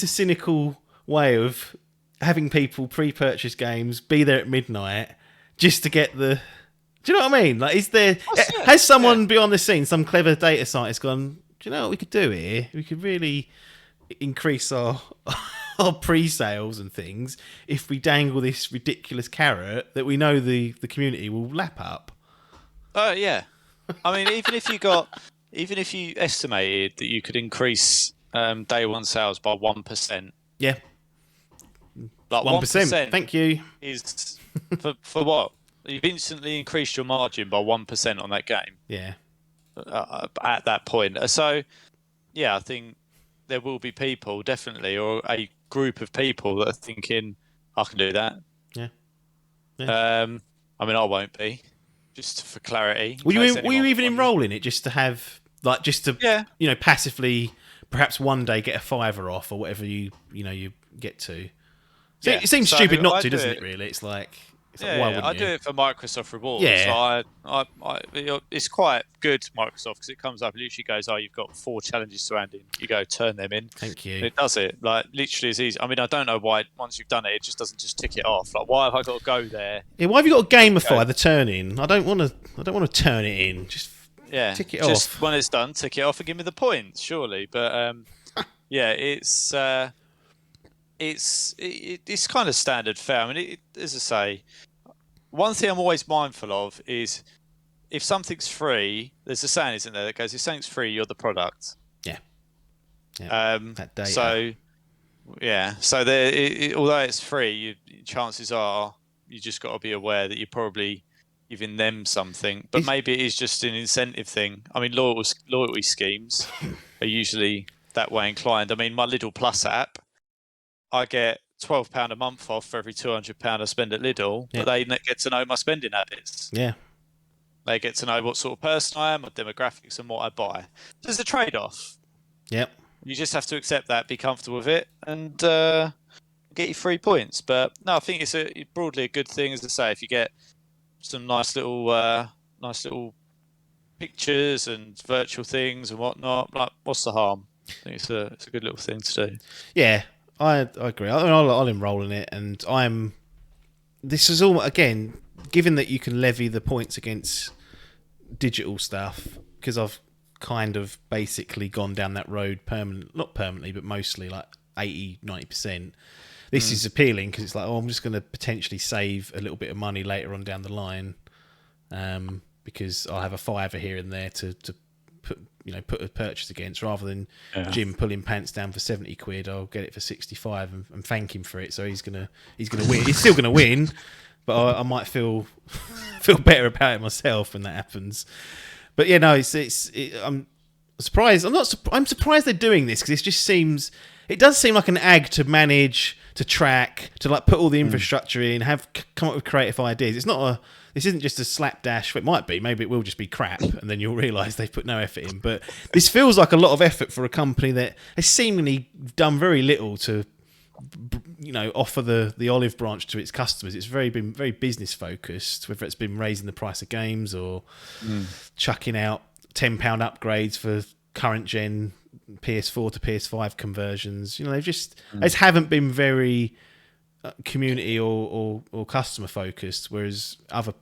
a cynical way of having people pre-purchase games, be there at midnight, just to get the... Do you know what I mean? Like, has someone beyond the scene, some clever data scientist gone, do you know what we could do here? We could really increase our pre-sales and things if we dangle this ridiculous carrot that we know the community will lap up. Oh yeah, I mean, even if you estimated that you could increase day one sales by 1%. Yeah. Like 1%. Thank you. Is for what? You've instantly increased your margin by 1% on that game. Yeah. At that point, so yeah, I think there will be people definitely, or a group of people that are thinking, I can do that. Yeah. I mean, I won't be. Just for clarity. Were you even enroll in it just to have, like, passively, perhaps one day get a $5 off or whatever you get to? So it seems stupid not to, doesn't it? Really, it's like why wouldn't you? I do it for Microsoft Rewards. Yeah. So it's quite good, Microsoft, because it comes up, it literally goes, oh, you've got 4 challenges to hand in. You go turn them in. Thank you. And it does it. Like, literally as easy. I mean, I don't know why once you've done it, it just doesn't just tick it off. Like, why have I got to go there? Yeah, why have you got to gamify the turn in? I don't want to turn it in. Just tick it off. When it's done, tick it off and give me the points, surely. But yeah, it's it's kind of standard fare. I mean, as I say, one thing I'm always mindful of is if something's free. There's a saying, isn't there, that goes, "If something's free, you're the product." Yeah. That data. So yeah, so there. Although it's free, chances are you just got to be aware that you're probably giving them something. But maybe it is just an incentive thing. I mean, loyalty schemes are usually that way inclined. I mean, my Lidl Plus app, I get £12 a month off for every £200 I spend at Lidl, but they get to know my spending habits. Yeah. They get to know what sort of person I am, my demographics, and what I buy. There's a trade-off. Yep. You just have to accept that, be comfortable with it, and get your 3 points. But no, I think it's broadly a good thing, as I say. If you get some nice little pictures and virtual things and whatnot, like, what's the harm? I think it's a good little thing to do. Yeah, I agree. I'll enroll in it, and this is all, again, given that you can levy the points against digital stuff, because I've kind of basically gone down that road not permanently, but mostly like 80-90%. This is appealing because it's like, I'm just going to potentially save a little bit of money later on down the line, because I'll have a fiver here and there to put a purchase against, rather than Jim pulling pants down for 70 quid. I'll get it for 65 and thank him for it. So he's gonna win. He's still gonna win, but I might feel better about it myself when that happens. But yeah, no, I'm surprised. I'm surprised they're doing this, because it does seem like an ag to manage, to track, to like put all the infrastructure in, come up with creative ideas. This isn't just a slapdash. It might be. Maybe it will just be crap, and then you'll realise they've put no effort in. But this feels like a lot of effort for a company that has seemingly done very little to, offer the olive branch to its customers. It's been very business focused, whether it's been raising the price of games or chucking out £10 upgrades for current gen PS4 to PS5 conversions. They've just haven't been very community or customer focused, whereas other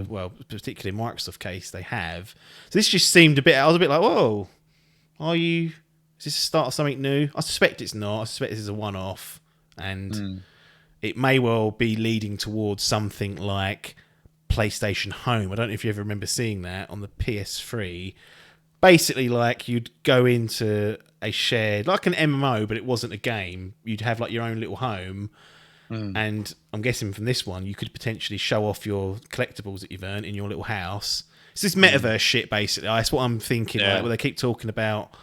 well, particularly in Microsoft case, they have. So this just seemed I was a bit like, whoa, is this the start of something new? I suspect it's not. I suspect this is a one-off, and it may well be leading towards something like PlayStation Home. I don't know if you ever remember seeing that on the PS3. Basically, like, you'd go into a shared, like an MMO, but it wasn't a game. You'd have like your own little home. And I'm guessing from this one, you could potentially show off your collectibles that you've earned in your little house. It's this metaverse shit, basically. That's what I'm thinking. Like, where they keep talking about,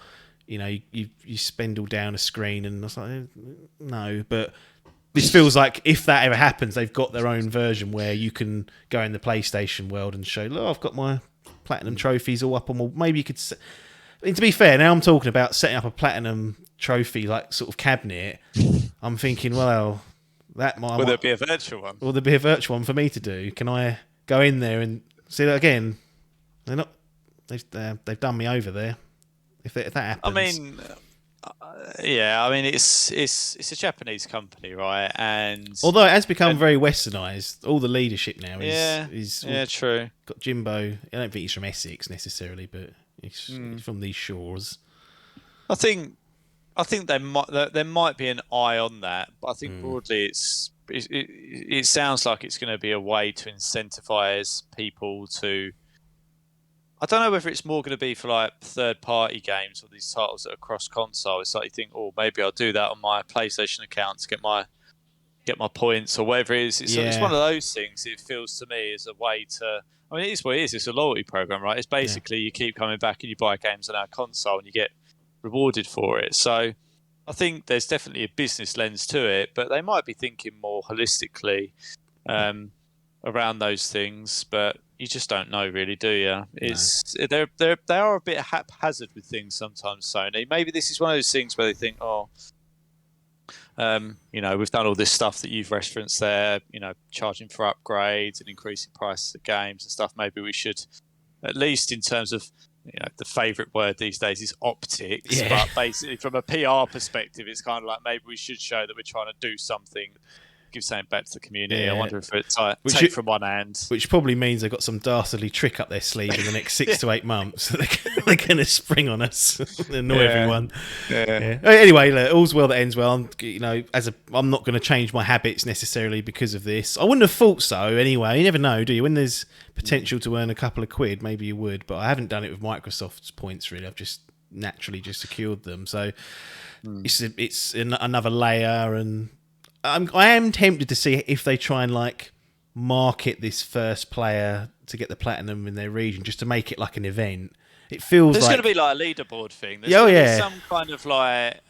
you spindle down a screen, and I was like, no. But this feels like if that ever happens, they've got their own version where you can go in the PlayStation world and show, look, I've got my platinum trophies all up on. Maybe you could. And to be fair, now I'm talking about setting up a platinum trophy like sort of cabinet. I'm thinking, well, will there be a virtual one? Will there be a virtual one for me to do? Can I go in there and see that again? They're not. They've done me over there. If that happens, I mean, I mean, it's a Japanese company, right? And although it has become very westernised, all the leadership now is true. Got Jimbo. I don't think he's from Essex necessarily, but he's from these shores. I think there might be an eye on that, but I think broadly it sounds like it's going to be a way to incentivize people to. I don't know whether it's more going to be for like third-party games or these titles that are cross-console. It's like you think, oh, maybe I'll do that on my PlayStation account to get my points or whatever it is. It's one of those things. It feels to me as a way to. I mean, it is what it is. It's a loyalty program, right? It's basically you keep coming back and you buy games on our console and you get rewarded for it. So I think there's definitely a business lens to it, but they might be thinking more holistically around those things. But you just don't know, really, do you? They are a bit haphazard with things sometimes, Sony. Maybe this is one of those things where they think, we've done all this stuff that you've referenced there, charging for upgrades and increasing prices of games and stuff. Maybe we should, at least in terms of, the favourite word these days is optics. But basically, from a PR perspective, it's kind of like maybe we should show that we're trying to do something give something back to the community. Yeah. I wonder if it's like take from one hand. Which probably means they've got some dastardly trick up their sleeve in the next 6 to 8 months. They're going to spring on us and annoy everyone. Yeah. Anyway, look, all's well that ends well. I'm not going to change my habits necessarily because of this. I wouldn't have thought so anyway. You never know, do you? When there's potential to earn a couple of quid, maybe you would. But I haven't done it with Microsoft's points, really. I've just naturally just secured them. So it's another layer, and I am tempted to see if they try and like market this first player to get the platinum in their region, just to make it like an event. It feels there's like going to be like a leaderboard thing. There's going to be some kind of like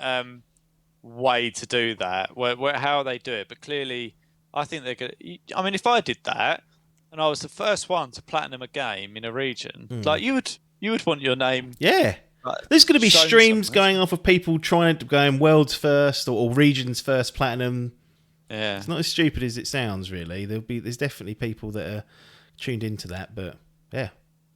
way to do that. Where how they do it, but clearly, I think they're going to. I mean, if I did that and I was the first one to platinum a game in a region, like you would want your name. Yeah. There's going to be streams going off of people trying to go in world's first or region's first platinum. Yeah, it's not as stupid as it sounds. Really, there's definitely people that are tuned into that. But yeah,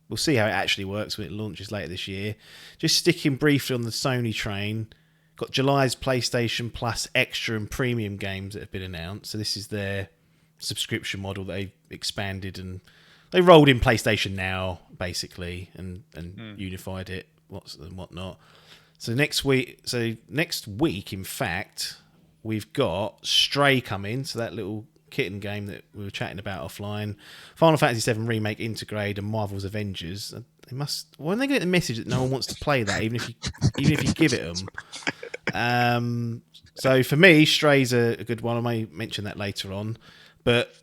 we'll see how it actually works when it launches later this year. Just sticking briefly on the Sony train, got July's PlayStation Plus Extra and Premium games that have been announced. So this is their subscription model that they've expanded, and they rolled in PlayStation Now basically and unified it. Whatnot. So next week, in fact, we've got Stray coming. So that little kitten game that we were chatting about offline, Final Fantasy VII Remake Intergrade, and Marvel's Avengers. They must. When they get the message that no one wants to play that, even if you give it them. So for me, Stray's a good one. I may mention that later on, but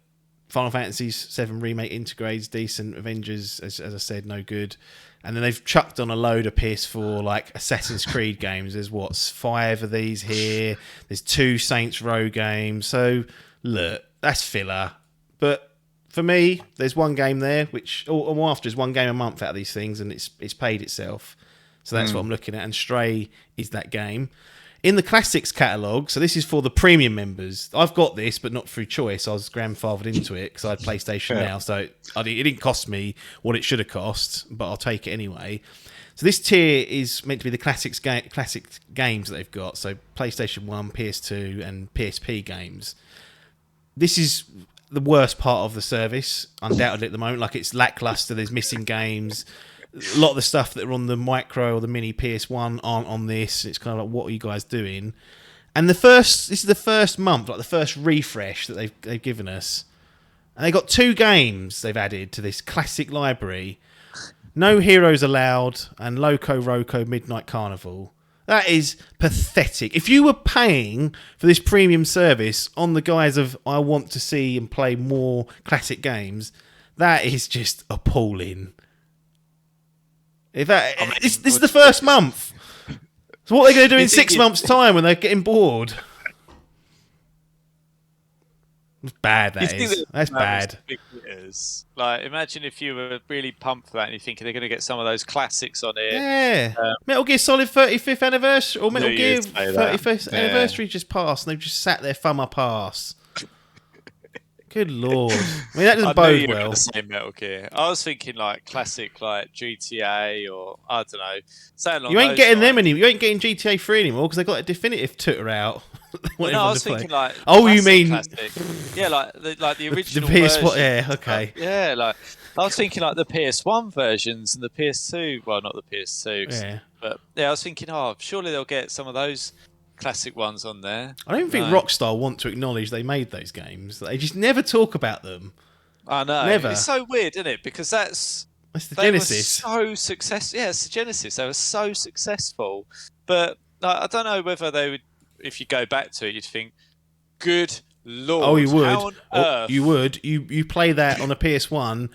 Final Fantasy VII Remake Intergrade's decent. Avengers, as I said, no good. And then they've chucked on a load of PS4 like Assassin's Creed games. There's 5 of these here. There's 2 Saints Row games. So look, that's filler. But for me, there's one game there, which all I'm after is one game a month out of these things, and it's paid itself. So that's what I'm looking at. And Stray is that game. In the Classics catalogue, so this is for the premium members. I've got this, but not through choice. I was grandfathered into it because I had PlayStation Now, so it didn't cost me what it should have cost, but I'll take it anyway. So this tier is meant to be the classic games that they've got, so PlayStation 1, PS2, and PSP games. This is the worst part of the service, undoubtedly, at the moment. Like, it's lackluster, there's missing games. A lot of the stuff that are on the micro or the mini PS1 aren't on this. It's kind of like, what are you guys doing? And this is the first month, like the first refresh that they've given us. And they got 2 games they've added to this classic library. No Heroes Allowed and Loco Roco Midnight Carnival. That is pathetic. If you were paying for this premium service on the guise of, I want to see and play more classic games, that is just appalling. This is the first month. So what are they going to do in 6 months' time when they're getting bored? It's bad, That's bad. Like, imagine if you were really pumped for that and you're thinking they're going to get some of those classics on it. Yeah. Metal Gear Solid 35th anniversary or Metal Gear 35th anniversary just passed, and they've just sat their thumb up arse. Good lord! I mean, that doesn't bode well. Say Metal Gear. I was thinking like classic, like GTA or I don't know. You ain't getting them anymore. You ain't getting GTA 3 anymore because they got a definitive tutor out. No, I was thinking like. Oh, you mean? Classic. Yeah, like the original. The PS1. Version. Yeah, okay. Yeah, like I was thinking like the PS1 versions and the PS2. Well, not the PS2. Yeah. But yeah, I was thinking, surely they'll get some of those classic ones on there. I don't think Rockstar want to acknowledge they made those games. They just never talk about them. I know. Never. It's so weird, isn't it? Because that's the Genesis. Were so successful. Yeah, it's the Genesis. They were so successful. But I don't know whether they would, if you go back to it, you'd think, good lord. Oh, you would. How on earth? You would. You play that on a PS1,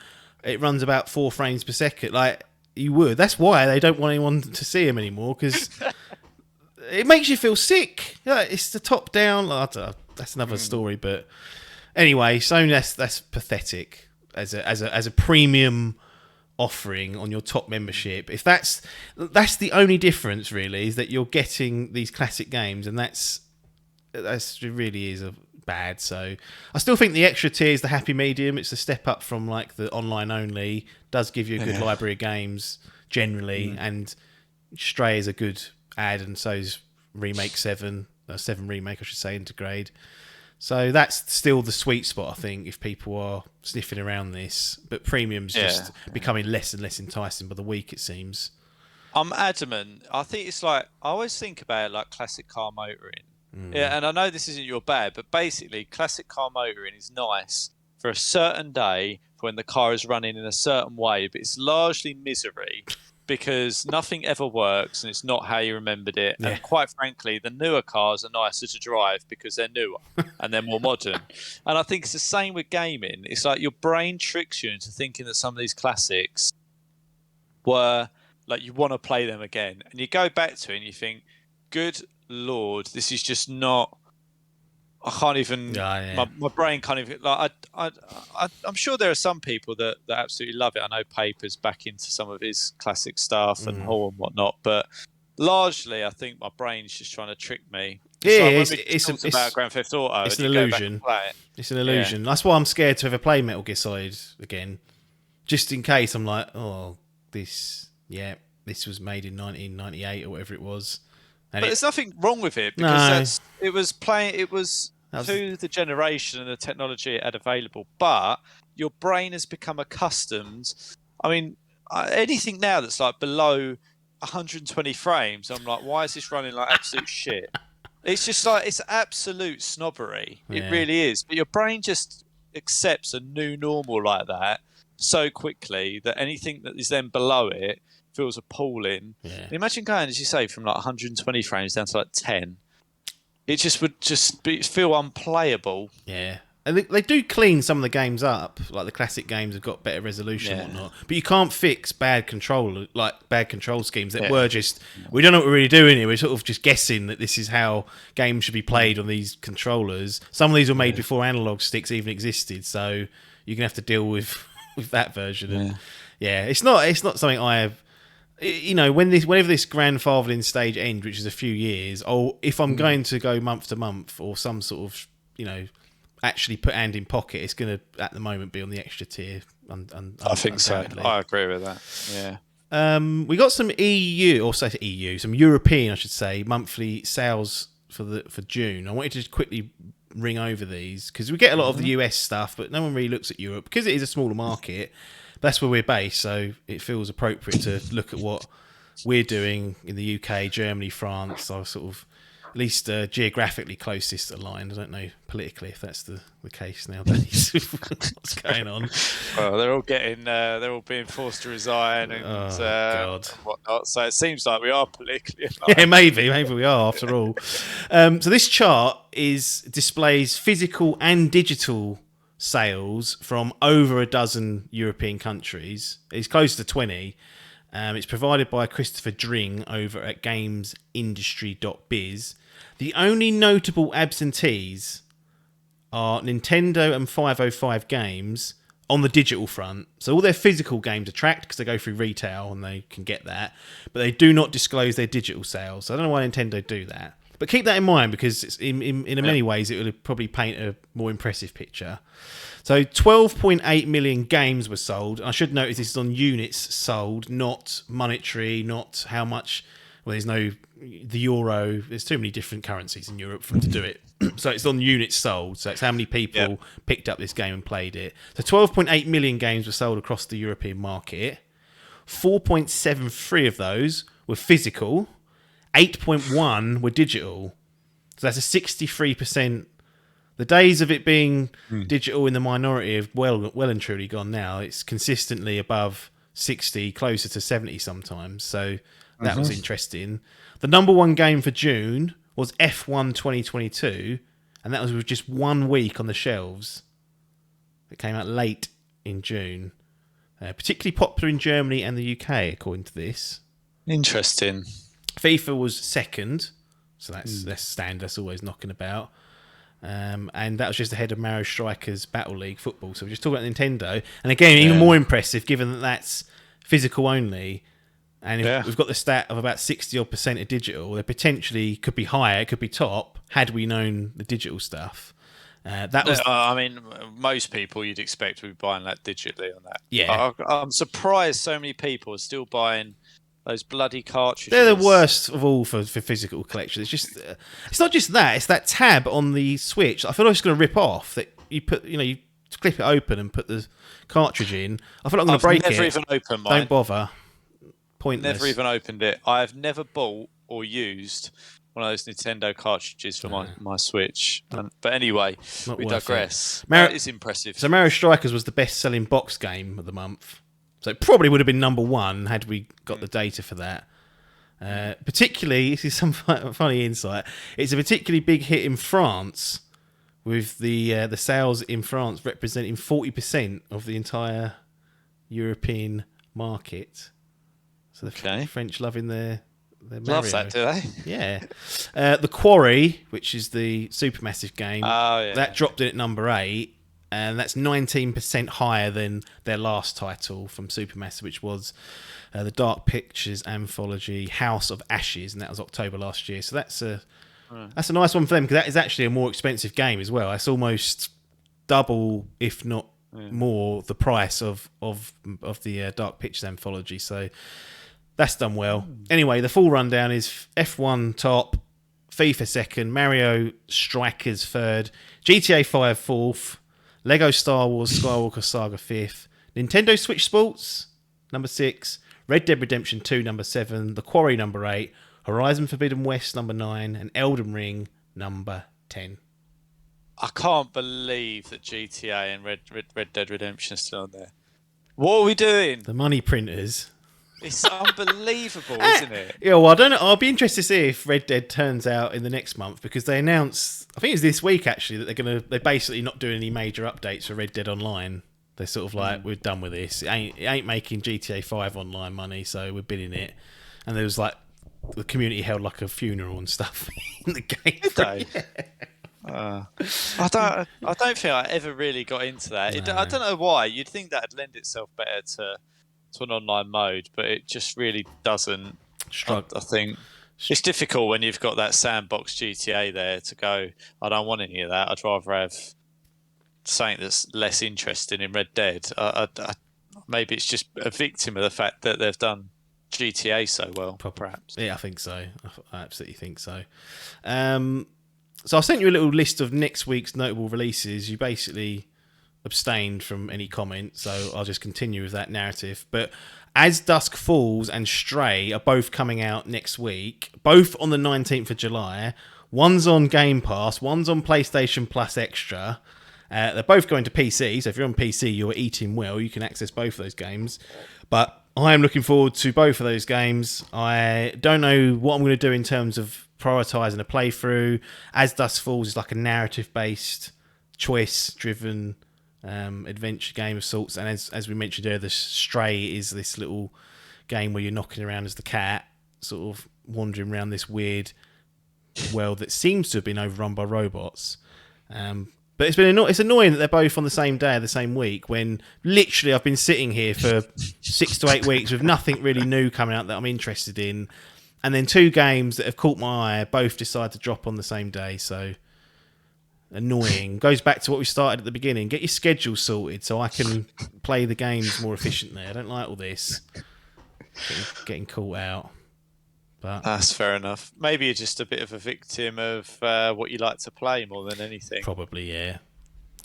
it runs about 4 frames per second. Like, you would. That's why they don't want anyone to see them anymore, because it makes you feel sick. Yeah, it's the top down. That's another story, but anyway, so that's pathetic as a premium offering on your top membership. If that's the only difference, really, is that you're getting these classic games, and that's it really is a bad. So I still think the extra tier is the happy medium. It's a step up from like the online only. Does give you a good library of games generally, and Stray is a good ad, and so's Remake 7 Remake, I should say, Intergrade. So that's still the sweet spot, I think, if people are sniffing around this. But premium's just becoming less and less enticing by the week, it seems. I'm adamant. I think it's like, I always think about it like classic car motoring. Yeah, and I know this isn't your bad, but basically classic car motoring is nice for a certain day when the car is running in a certain way, but it's largely misery because nothing ever works and it's not how you remembered it. Yeah. And quite frankly, the newer cars are nicer to drive because they're newer and they're more modern. And I think it's the same with gaming. It's like your brain tricks you into thinking that some of these classics were like you want to play them again. And you go back to it and you think, good Lord, this is just not. I can't even. My brain can't even. Like I'm sure there are some people that absolutely love it. I know Paper's back into some of his classic stuff and Hall and whatnot, but largely, I think my brain's just trying to trick me. It's about Grand Theft Auto. It's an illusion. It's an illusion. That's why I'm scared to ever play Metal Gear Solid again, just in case. I'm like, oh, this was made in 1998 or whatever it was. But there's nothing wrong with it because it was to the generation and the technology it had available. But your brain has become accustomed. I mean, anything now that's like below 120 frames, I'm like, why is this running like absolute shit? It's just like, it's absolute snobbery. It really is. But your brain just accepts a new normal like that so quickly that anything that is then below it feels appalling. Imagine going, as you say, from like 120 frames down to like 10. It just would feel unplayable. Yeah. And they do clean some of the games up. Like the classic games have got better resolution and whatnot. But you can't fix bad control schemes that were just, we don't know what we're really doing here. We're sort of just guessing that this is how games should be played on these controllers. Some of these were made before analog sticks even existed, so you're going to have to deal with that version. And it's not something I have. You know, whenever this grandfathering stage ends, which is a few years, if I'm going to go month to month or some sort of, actually put hand in pocket, it's going to, at the moment, be on the extra tier. I think so. I agree with that. Yeah. We got some some European, I should say, monthly sales for June. I wanted to just quickly ring over these because we get a lot of the US stuff, but no one really looks at Europe because it is a smaller market. That's where we're based, so it feels appropriate to look at what we're doing in the UK, Germany, France. Are sort of at least geographically closest aligned. I don't know politically if that's the case nowadays. What's going on? Well, they're all being forced to resign and whatnot. So it seems like we are politically aligned. Yeah, maybe we are after all. So this chart displays physical and digital sales from over a dozen European countries. It's close to 20. It's provided by Christopher Dring over at gamesindustry.biz. The only notable absentees are Nintendo and 505 Games on the digital front. So all their physical games are tracked because they go through retail and they can get that, but they do not disclose their digital sales. So I don't know why Nintendo do that. But keep that in mind because it's in many ways it will probably paint a more impressive picture. So 12.8 million games were sold. I should note this is on units sold, not monetary, not how much. Well, there's no the euro. There's too many different currencies in Europe for them to do it. So it's on units sold. So it's how many people picked up this game and played it. So 12.8 million games were sold across the European market. 4.73 of those were physical. 8.1 were digital. So that's a 63%. The days of it being digital in the minority have well and truly gone now. It's consistently above 60, closer to 70 sometimes. So that was interesting. The number one game for June was F1 2022, and that was with just 1 week on the shelves. It came out late in June. Particularly popular in Germany and the UK, according to this. Interesting. FIFA was second, so that's standard. That's always knocking about. And that was just ahead of Mario Striker's Battle League football. So we're just talking about Nintendo. And again, even more impressive given that that's physical only. And if we've got the stat of about 60% of digital, they potentially could be higher, it could be top, had we known the digital stuff. That was. I mean, most people you'd expect would be buying that digitally on that. Yeah. I'm surprised so many people are still buying Those bloody cartridges. They're the worst of all for physical collection. It's just, it's not just that. It's that tab on the Switch. I feel like it's going to rip off. That you put, you clip it open and put the cartridge in. I feel like I'm going to break it. I've never even opened mine. Don't bother. Pointless. Never even opened it. I have never bought or used one of those Nintendo cartridges for my Switch. But anyway, we digress. That is impressive. So Mario Strikers was the best-selling box game of the month. So it probably would have been number one had we got the data for that. Particularly, this is some funny insight. It's a particularly big hit in France, with the sales in France representing 40% of the entire European market. So the French loving their Mario. Love that, do they? Yeah. The Quarry, which is the Supermassive game, that dropped in at number 8. And that's 19% higher than their last title from Supermassive, which was the Dark Pictures anthology House of Ashes, and that was October last year. So that's a nice one for them, because that is actually a more expensive game as well. It's almost double, if not more, the price of the Dark Pictures anthology. So that's done well. Anyway, the full rundown is F1 top, FIFA second, Mario Strikers third, GTA 5 fourth, Lego Star Wars Skywalker Saga 5th, Nintendo Switch Sports number 6, Red Dead Redemption 2 number 7, The Quarry number 8, Horizon Forbidden West number 9, and Elden Ring number 10. I can't believe that GTA and Red Dead Redemption are still on there. What are we doing? The money printers. It's unbelievable, isn't it? Yeah, well, I don't know. I'll be interested to see if Red Dead turns out in the next month, because they announced, I think it's this week actually, that they're basically not doing any major updates for Red Dead Online. They're sort of like, we're done with this. It ain't making GTA 5 online money, so we're bidding it. And there was like, the community held like a funeral and stuff in the game. Did they? Yeah. I don't think I ever really got into that. No. I don't know why. You'd think that'd lend itself better to an online mode, but it just really doesn't. I think it's difficult when you've got that sandbox GTA there to go, I don't want any of that. I'd rather have something that's less interesting in Red Dead. Maybe it's just a victim of the fact that they've done GTA so well, perhaps. Yeah, I think so. I absolutely think so. So I sent you a little list of next week's notable releases. You basically abstained from any comment, so I'll just continue with that narrative. But As Dusk Falls and Stray are both coming out next week, both on the 19th of July. One's on Game Pass, one's on PlayStation Plus Extra. They're both going to PC, so if you're on PC, you're eating well. You can access both of those games. But I am looking forward to both of those games. I don't know what I'm going to do in terms of prioritising a playthrough. As Dusk Falls is like a narrative-based, choice-driven adventure game of sorts, and as we mentioned earlier, the Stray is this little game where you're knocking around as the cat, sort of wandering around this weird world that seems to have been overrun by robots. But it's annoying that they're both on the same day of the same week, when literally I've been sitting here for 6 to 8 weeks with nothing really new coming out that I'm interested in, and then two games that have caught my eye both decide to drop on the same day. So annoying. Goes back to what we started at the beginning. Get your schedule sorted so I can play the games more efficiently. I don't like all this getting caught out. But that's fair enough. Maybe you're just a bit of a victim of what you like to play more than anything. Probably, yeah.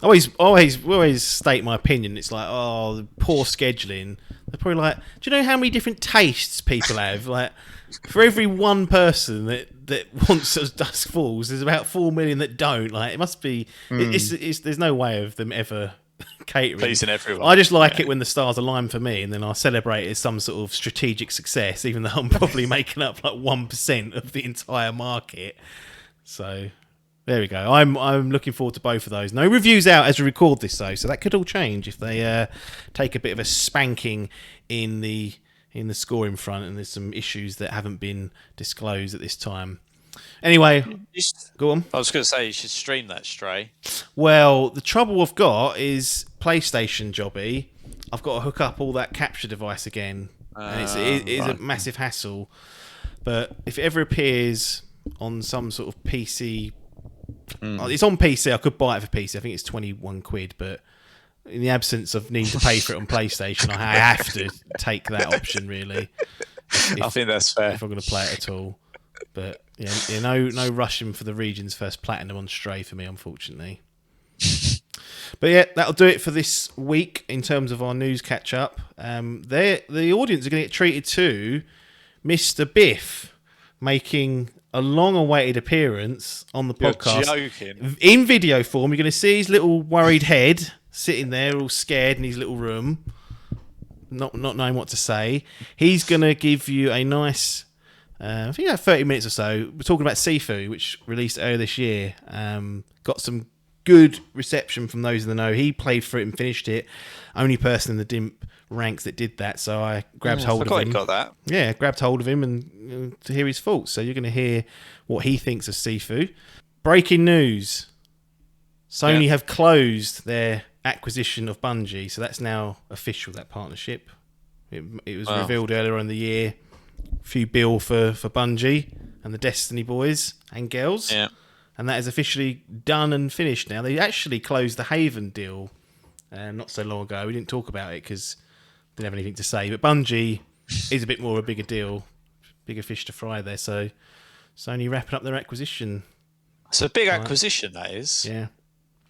I always state my opinion. It's like, oh, the poor scheduling. They're probably like, do you know how many different tastes people have? Like, for every one person that wants As Dusk Falls, there's about 4 million that don't. Like, it must be. There's no way of them ever catering. Pleasing everyone. I just like it when the stars align for me, and then I celebrate it as some sort of strategic success, even though I'm probably making up like 1% of the entire market. So there we go. I'm looking forward to both of those. No reviews out as we record this, though, so that could all change if they take a bit of a spanking in the scoring front, and there's some issues that haven't been disclosed at this time. Anyway, go on. I was going to say you should stream that Stray. Well, the trouble I've got is PlayStation jobby. I've got to hook up all that capture device again, and it is a massive hassle. But if it ever appears on some sort of PC, it's on PC. I could buy it for PC. I think it's 21 quid, but in the absence of needing to pay for it on PlayStation, I have to take that option, really. I think that's fair. If I'm going to play it at all. But yeah, no rushing for the region's first platinum on Stray for me, unfortunately. But yeah, that'll do it for this week in terms of our news catch up. The audience are going to get treated to Mr. Biff making a long-awaited appearance on the podcast. You're joking. In video form. You're going to see his little worried head sitting there, all scared in his little room, not knowing what to say. He's going to give you a nice, I think about 30 minutes or so. We're talking about SIFU, which released earlier this year. Got some good reception from those in the know. He played for it and finished it. Only person in the Dimp ranks that did that, so I grabbed hold of him. He got that. Yeah, grabbed hold of him and to hear his thoughts. So you're going to hear what he thinks of SIFU. Breaking news. Sony have closed their acquisition of Bungie, so that's now official, that partnership. It was revealed earlier in the year. A few bill for Bungie and the Destiny boys and girls. Yeah. And that is officially done and finished now. They actually closed the Haven deal not so long ago. We didn't talk about it because didn't have anything to say. But Bungie is a bit more of a bigger deal, bigger fish to fry there. So Sony wrapping up their acquisition. It's a big acquisition, that is. Yeah.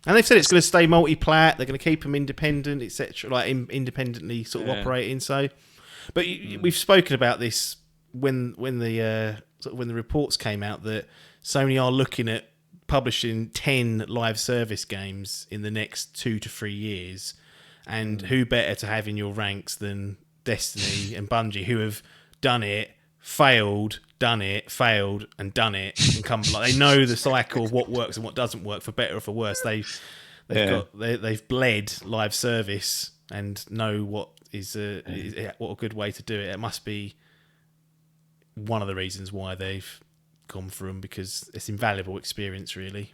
And they've said it's going to stay multi-plat. They're going to keep them independent, etc., like independently sort of operating. So, but we've spoken about this when the reports came out that Sony are looking at publishing 10 live service games in the next 2 to 3 years, and who better to have in your ranks than Destiny and Bungie, who have done it, failed, done it, failed, and done it, and come like they know the cycle of what works and what doesn't work, for better or for worse. They've bled live service and know what is what a good way to do it. It must be one of the reasons why they've gone for them, because it's invaluable experience, really.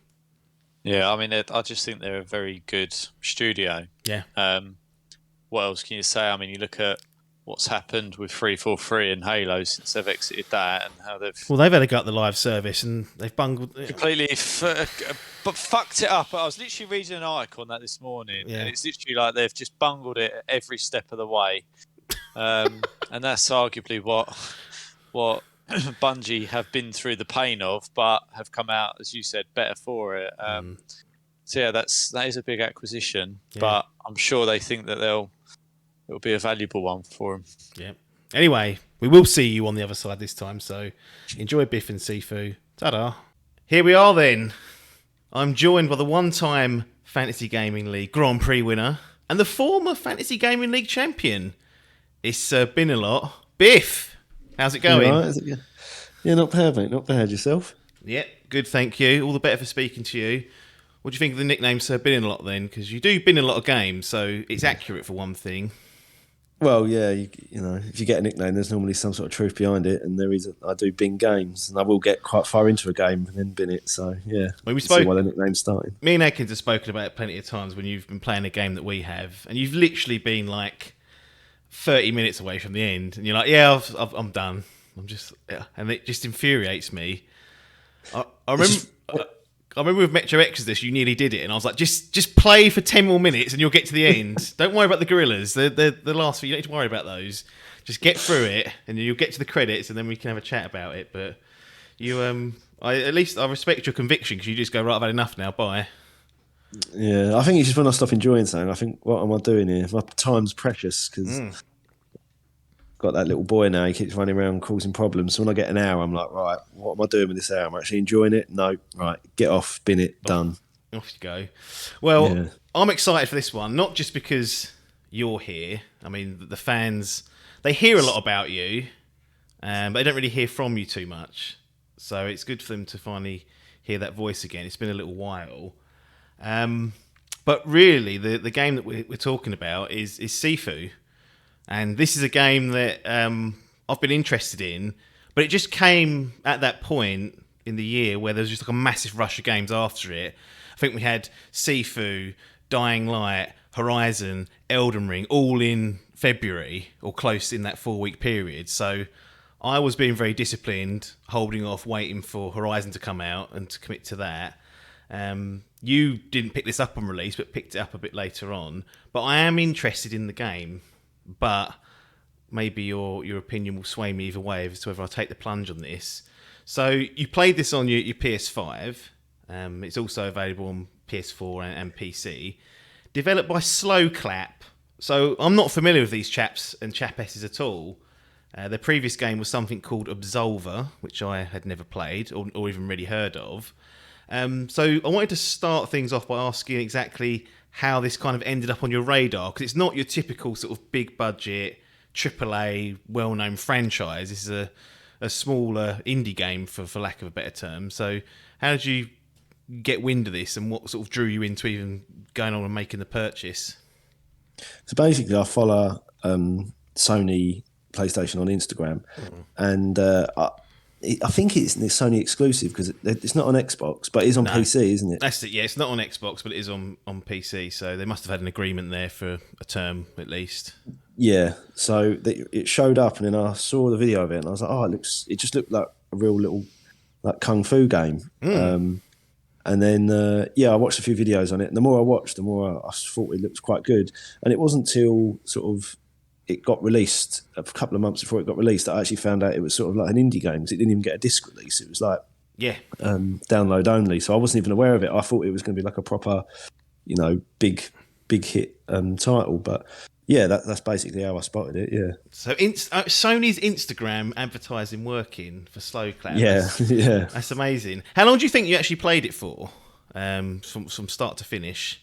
Yeah, I mean, I just think they're a very good studio. Yeah. What else can you say? I mean, you look at what's happened with 343 and Halo since they've exited that, and how they've had a go at the live service and they've bungled completely but fucked it up. I was literally reading an article on that this morning, and it's literally like they've just bungled it at every step of the way. And that's arguably what Bungie have been through the pain of, but have come out, as you said, better for it. So yeah, that is a big acquisition, but I'm sure they think that it'll be a valuable one for them. Yeah. Anyway, we will see you on the other side this time, so enjoy Biff and SIFU. Ta-da. Here we are then. I'm joined by the one-time Fantasy Gaming League Grand Prix winner and the former Fantasy Gaming League champion. It's been a lot. Biff! How's it going? Right, is it good? Yeah, not bad, mate. Not bad. Yourself? Yeah, good, thank you. All the better for speaking to you. What do you think of the nickname Sir Bin a lot then? Because you do bin a lot of games, so it's accurate for one thing. Well, yeah, you know, if you get a nickname, there's normally some sort of truth behind it, and I do bin games, and I will get quite far into a game and then bin it. So yeah, when we spoke, see why the nickname's starting. Me and Adkins have spoken about it plenty of times when you've been playing a game that we have, and you've literally been like 30 minutes away from the end, and you're like, "Yeah, I'm done. I'm just," and it just infuriates me. I remember with Metro Exodus, you nearly did it, and I was like, just play for 10 more minutes and you'll get to the end. Don't worry about the gorillas. They're the last few. You don't need to worry about those. Just get through it, and you'll get to the credits, and then we can have a chat about it. But you, at least I respect your conviction, because you just go, right, I've had enough now, bye. Yeah, I think it's just when I stop enjoying something, I think, what am I doing here? My time's precious, because got that little boy now, he keeps running around causing problems. So when I get an hour, I'm like, right, what am I doing with this hour? Am I actually enjoying it? No, right, get off, bin it, done. Off you go. Well, I'm excited for this one, not just because you're here. I mean, the fans, they hear a lot about you, but they don't really hear from you too much. So it's good for them to finally hear that voice again. It's been a little while. But really, the game that we're talking about is SIFU. And this is a game that I've been interested in, but it just came at that point in the year where there was just like a massive rush of games after it. I think we had SIFU, Dying Light, Horizon, Elden Ring, all in February, or close in that 4-week period. So I was being very disciplined, holding off, waiting for Horizon to come out and to commit to that. You didn't pick this up on release, but picked it up a bit later on. But I am interested in the game. But maybe your opinion will sway me either way as to whether I take the plunge on this. So you played this on your PS5. It's also available on PS4 and PC. Developed by Slow Clap. So I'm not familiar with these chaps and chapesses at all. Their previous game was something called Absolver, which I had never played or even really heard of. So I wanted to start things off by asking exactly how this kind of ended up on your radar, because it's not your typical sort of big budget, AAA, well-known franchise. This is a smaller indie game, for lack of a better term. So how did you get wind of this, and what sort of drew you into even going on and making the purchase? So basically, I follow Sony PlayStation on Instagram, and I think it's Sony exclusive because it's not on Xbox, but it is on PC, isn't it? That's it. Yeah, it's not on Xbox, but it is on PC. So they must have had an agreement there for a term at least. Yeah. So it showed up, and then I saw the video of it, and I was like, oh, it just looked like a real little like kung fu game. And then I watched a few videos on it, and the more I watched, the more I thought it looked quite good. And it wasn't till sort of it got released a couple of months before it got released that I actually found out it was sort of like an indie game, because it didn't even get a disc release. It was like download only. So I wasn't even aware of it. I thought it was going to be like a proper, big hit title. But yeah, that's basically how I spotted it. Yeah. So Sony's Instagram advertising working for Slow Clap. Yeah, yeah. That's amazing. How long do you think you actually played it for, from start to finish?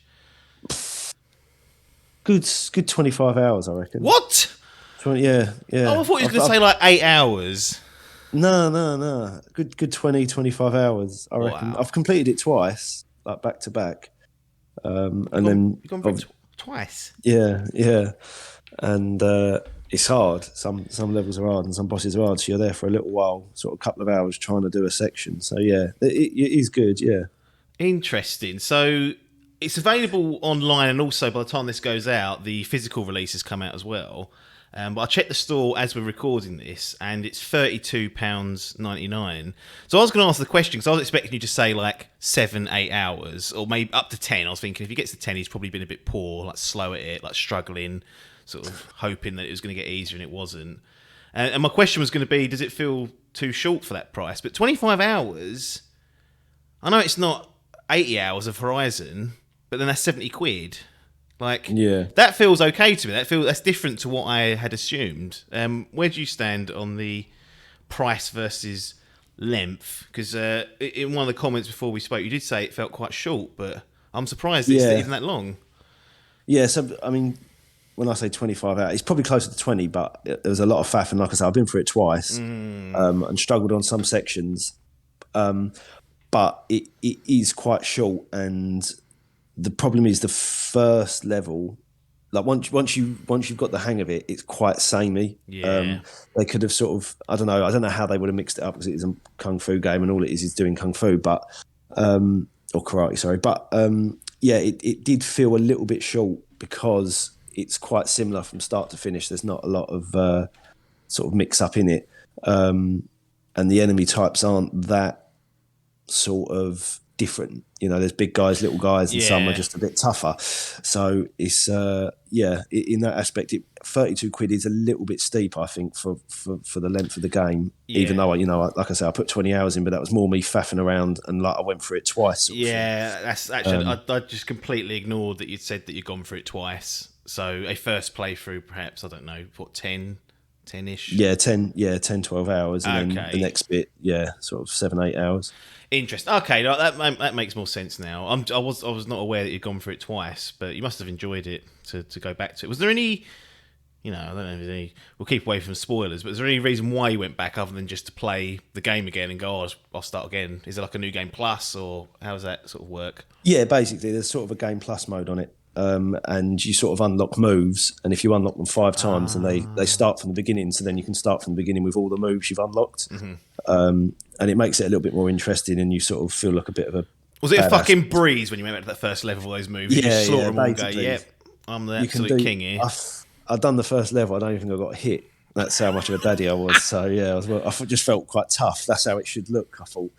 Good 25 hours, I reckon. What? 20, yeah. Oh, I thought you were going to say like 8 hours. No. Good 20, 25 hours, I reckon. Wow. I've completed it twice, like back to back. You've gone for it twice? Yeah. And it's hard. Some levels are hard and some bosses are hard, so you're there for a little while, sort of a couple of hours trying to do a section. So yeah, it is good, yeah. Interesting. So it's available online, and also by the time this goes out, the physical release has come out as well. But I checked the store as we're recording this, and it's £32.99. So I was going to ask the question, because I was expecting you to say like 7-8 hours, or maybe up to 10. I was thinking if he gets to 10, he's probably been a bit poor, like slow at it, like struggling, sort of hoping that it was going to get easier, and it wasn't. And my question was going to be, does it feel too short for that price? But 25 hours, I know it's not 80 hours of Horizon, but then that's 70 quid. Like, yeah, that feels okay to me. That's different to what I had assumed. Where do you stand on the price versus length? Because in one of the comments before we spoke, you did say it felt quite short, but I'm surprised it's even that long. Yeah, so I mean, when I say 25 hours, it's probably closer to 20, but there was a lot of faff, and like I said, I've been through it twice and struggled on some sections, but it is quite short. And the problem is the first level, like once you've got the hang of it, it's quite samey. Yeah. They could have sort of, I don't know how they would have mixed it up, because it is a kung fu game and all it is doing kung fu, but or karate, sorry. But it did feel a little bit short, because it's quite similar from start to finish. There's not a lot of sort of mix up in it, and the enemy types aren't that sort of different. There's big guys, little guys, and some are just a bit tougher. So it's in that aspect, 32 quid is a little bit steep, I think, for the length of the game. Yeah. Even though like I say, I put 20 hours in, but that was more me faffing around, and like I went through it twice. That's actually I just completely ignored that you'd said that you'd gone through it twice. So a first playthrough, perhaps, I don't know, what, 10-ish? Yeah, 10-12 hours, and then the next bit, sort of 7-8 hours. Interesting. Okay, that makes more sense now. I was not aware that you'd gone through it twice, but you must have enjoyed it to go back to it. Was there any, I don't know if there's any, we'll keep away from spoilers, but is there any reason why you went back other than just to play the game again and go, I'll start again? Is it like a new game plus, or how does that sort of work? Yeah, basically there's sort of a game plus mode on it. And you sort of unlock moves, and if you unlock them 5 times, and they start from the beginning, so then you can start from the beginning with all the moves you've unlocked. And it makes it a little bit more interesting, and you sort of feel like a bit of a... Was it a fucking breeze when you went back to that first level of those moves? Yeah, you slaughter them all and go, yep, I'm the absolute king here. I've done the first level, I don't even think I got hit. That's how much of a daddy I was. So yeah, I just felt quite tough. That's how it should look, I thought,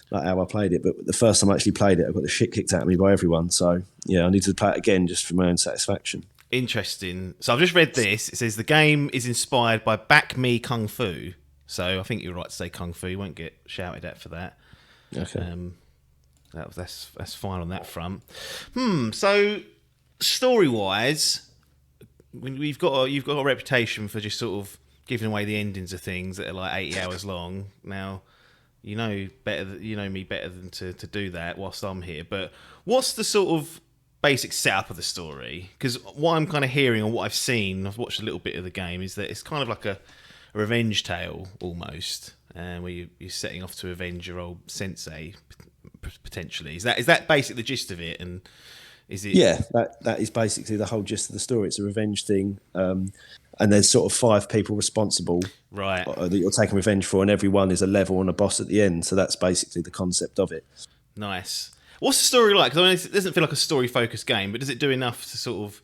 like how I played it. But the first time I actually played it, I got the shit kicked out of me by everyone. So yeah, I needed to play it again just for my own satisfaction. Interesting. So I've just read this. It says the game is inspired by Back Me Kung Fu. So I think you're right to say Kung Fu. You won't get shouted at for that. Okay. That's fine on that front. So story wise, you've got a reputation for just sort of giving away the endings of things that are like 80 hours long. Now, you know me better than to do that whilst I'm here. But what's the sort of basic setup of the story? Because what I'm kind of hearing or what I've seen, I've watched a little bit of the game, is that it's kind of like a revenge tale almost, where you're setting off to avenge your old sensei potentially. Is that basically the gist of it? And is it? Yeah, that is basically the whole gist of the story. It's a revenge thing, and there's sort of 5 people responsible, Right, that you're taking revenge for, and everyone is a level and a boss at the end. So that's basically the concept of it. nice. What's the story like? Because it doesn't feel like a story-focused game, but does it do enough to sort of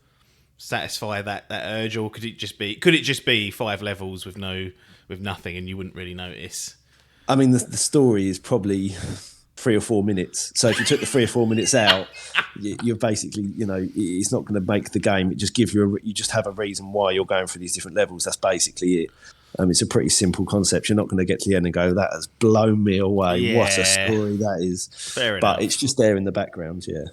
satisfy that urge, or could it just be 5 levels with nothing, and you wouldn't really notice? I mean, the story is probably 3 or 4 minutes. So if you took the 3 or 4 minutes out, you're basically, it's not going to make the game. It just gives you you just have a reason why you're going through these different levels. That's basically it. It's a pretty simple concept. You're not going to get to the end and go, that has blown me away. Yeah. What a story that is. Fair enough. But it's just there in the background, yeah.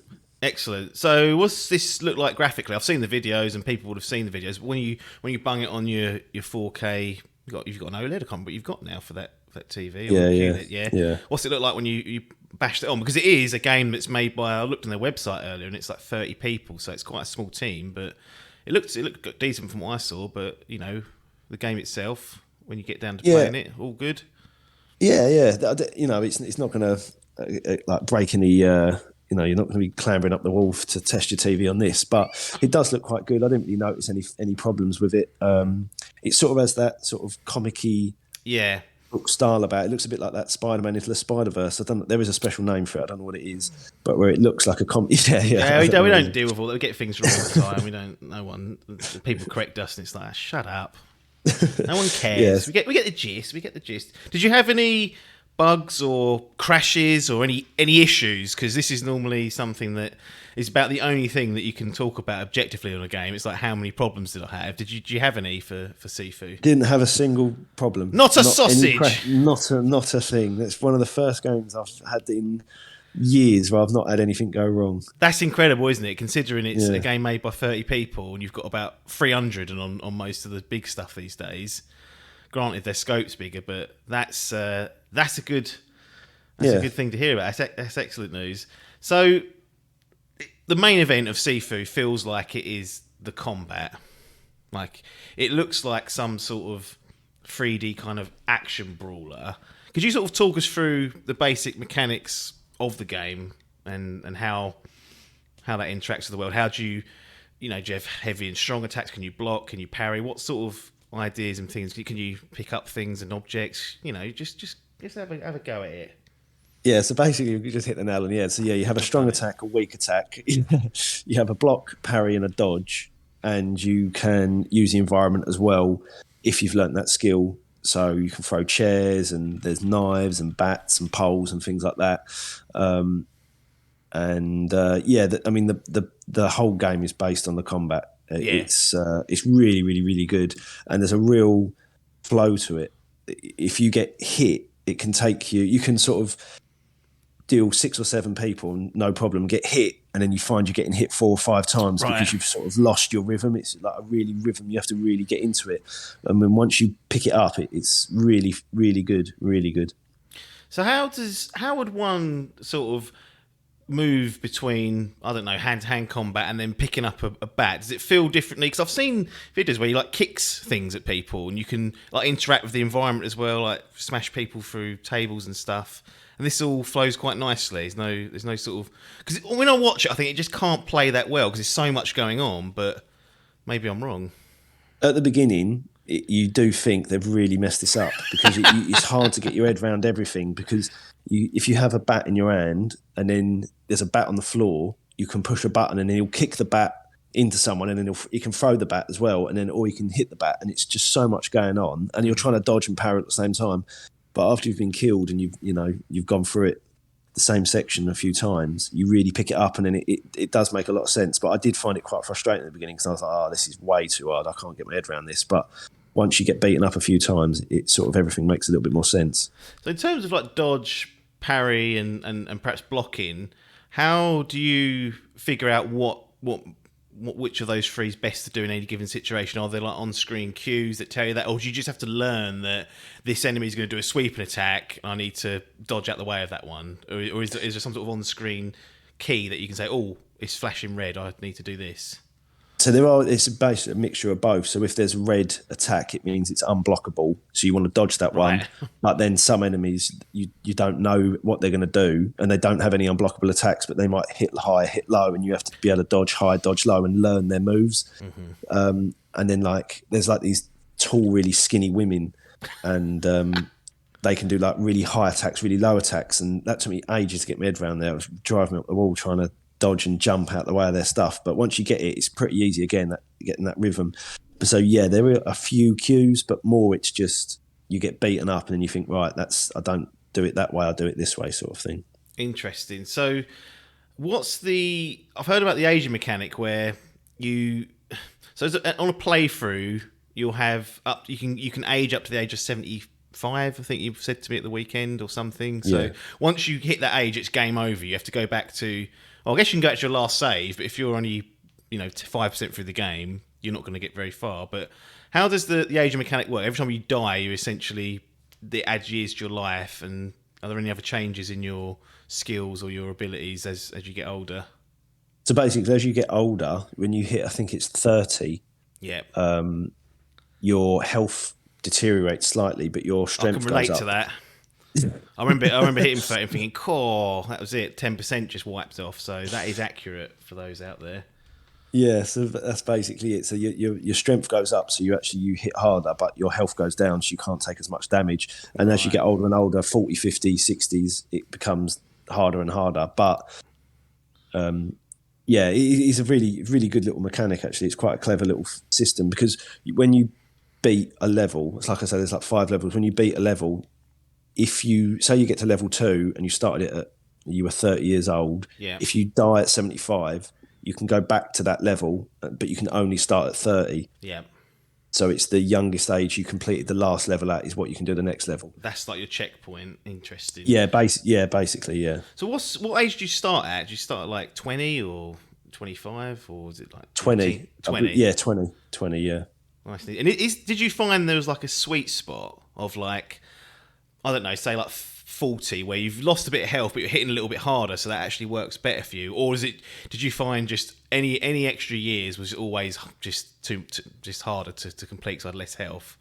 Excellent. So what's this look like graphically? I've seen the videos and people would have seen the videos. When you bung it on your 4K, you've got an OLED, I can't remember what you've got now for that TV. Or yeah. What's it look like when you bashed it on? Because it is a game that's made by, I looked on their website earlier and it's like 30 people, so it's quite a small team, but it looked decent from what I saw. But the game itself, when you get down to playing it, all good. Yeah. It's not going to like break any. You're not going to be clambering up the wall to test your TV on this, but it does look quite good. I didn't really notice any problems with it. It sort of has that sort of comic-y book style about it. It looks a bit like that Spider-Man Into the Spider-Verse. There is a special name for it. I don't know what it is, but where it looks like a comic. Yeah, we don't deal with all that. We get things wrong all the time. We don't. No one. People correct us, and it's like, shut up. No one cares. Yes. We get the gist. Did you have any bugs or crashes or any issues? Because this is normally something that is about the only thing that you can talk about objectively on a game. It's like, how many problems did I have? Did you have any for SIFU? Didn't have a single problem. Not a sausage. Not a thing. That's one of the first games I've had in years where I've not had anything go wrong. That's incredible, isn't it? Considering it's a game made by 30 people and you've got about 300 on most of the big stuff these days. Granted, their scope's bigger, but that's a good thing to hear about. That's excellent news. So the main event of SIFU feels like it is the combat. Like, it looks like some sort of 3D kind of action brawler. Could you sort of talk us through the basic mechanics of the game and how that interacts with the world? How do you have heavy and strong attacks? Can you block? Can you parry? What sort of ideas and things? Can you pick up things and objects? Just have a go at it. Yeah, so basically you just hit the nail on the head. So you have a strong attack, a weak attack. You have a block, parry, and a dodge, and you can use the environment as well if you've learnt that skill. So you can throw chairs, and there's knives and bats and poles and things like that. The whole game is based on the combat. It's really, really, really good, and there's a real flow to it. If you get hit, it can take you. You can sort of deal 6 or 7 people and no problem, get hit, and then you find you're getting hit 4 or 5 times because you've sort of lost your rhythm. It's like a really rhythm. You have to really get into it. And then once you pick it up, it's really, really good, really good. So how would one sort of move between, I don't know, hand-to-hand combat and then picking up a bat? Does it feel differently? Because I've seen videos where you like kicks things at people and you can like interact with the environment as well, like smash people through tables and stuff. And this all flows quite nicely. There's no sort of... Because when I watch it, I think it just can't play that well because there's so much going on, but maybe I'm wrong. At the beginning, you do think they've really messed this up because it's hard to get your head around everything, because if you have a bat in your hand and then there's a bat on the floor, you can push a button and then he'll kick the bat into someone, and then he can throw the bat as well, and then or he can hit the bat, and it's just so much going on, and you're trying to dodge and parry at the same time. But after you've been killed and you've gone through it the same section a few times, you really pick it up, and then it does make a lot of sense. But I did find it quite frustrating at the beginning because I was like, oh, this is way too hard. I can't get my head around this. But once you get beaten up a few times, it sort of everything makes a little bit more sense. So in terms of like dodge, parry, and perhaps blocking, how do you figure out which of those three is best to do in any given situation? Are there like on-screen cues that tell you that, or do you just have to learn that this enemy is going to do a sweeping attack and I need to dodge out the way of that one? Or is there some sort of on-screen key that you can say, oh, it's flashing red, I need to do this? So it's basically a mixture of both. So if there's a red attack, it means it's unblockable. So you want to dodge that one. But then some enemies, you don't know what they're going to do, and they don't have any unblockable attacks, but they might hit high, hit low, and you have to be able to dodge high, dodge low, and learn their moves. And then like there's like these tall, really skinny women, and they can do like really high attacks, really low attacks, and that took me ages to get my head around there. It was driving me up the wall trying to dodge and jump out the way of their stuff, but once you get it, it's pretty easy again, getting that rhythm. But so yeah, there are a few cues, but more it's just you get beaten up and then you think, right, I don't do it that way, I do it this way, sort of thing. Interesting. So I've heard about the aging mechanic where on a playthrough you'll have you can age up to the age of 75, I think you've said to me at the weekend or something. So once you hit that age, it's game over. You have to go back to, well, I guess you can go to your last save, but if you're only 5% through the game, you're not going to get very far. But how does the aging mechanic work? Every time you die, it adds years to your life, and are there any other changes in your skills or your abilities as you get older? So basically, as you get older, when you hit, I think it's 30, your health deteriorates slightly, but your strength goes up. I can relate to that. I remember hitting 30 and thinking, "Cool, that was it. 10% just wiped off." So that is accurate for those out there. Yeah, so that's basically it. So your strength goes up, so you hit harder, but your health goes down, so you can't take as much damage. And as you get older and older, 40, 50, 60s, it becomes harder and harder. But it's a really, really good little mechanic, actually. It's quite a clever little system, because when you beat a level, it's like I said, there's like 5 levels. When you beat a level, if you say you get to level 2 and you started it you were 30 years old, if you die at 75, you can go back to that level, but you can only start at 30. Yeah. So it's the youngest age you completed the last level at is what you can do the next level. That's like your checkpoint. Interesting. Yeah, basically, yeah. So what age do you start at? Do you start at like 20 or 25, or is it like 20? 20? Yeah, 20, yeah. Nice. And did you find there was like a sweet spot of like, I don't know, say like 40, where you've lost a bit of health but you're hitting a little bit harder, so that actually works better for you? Or did you find just any extra years was always just harder to complete because I had less health?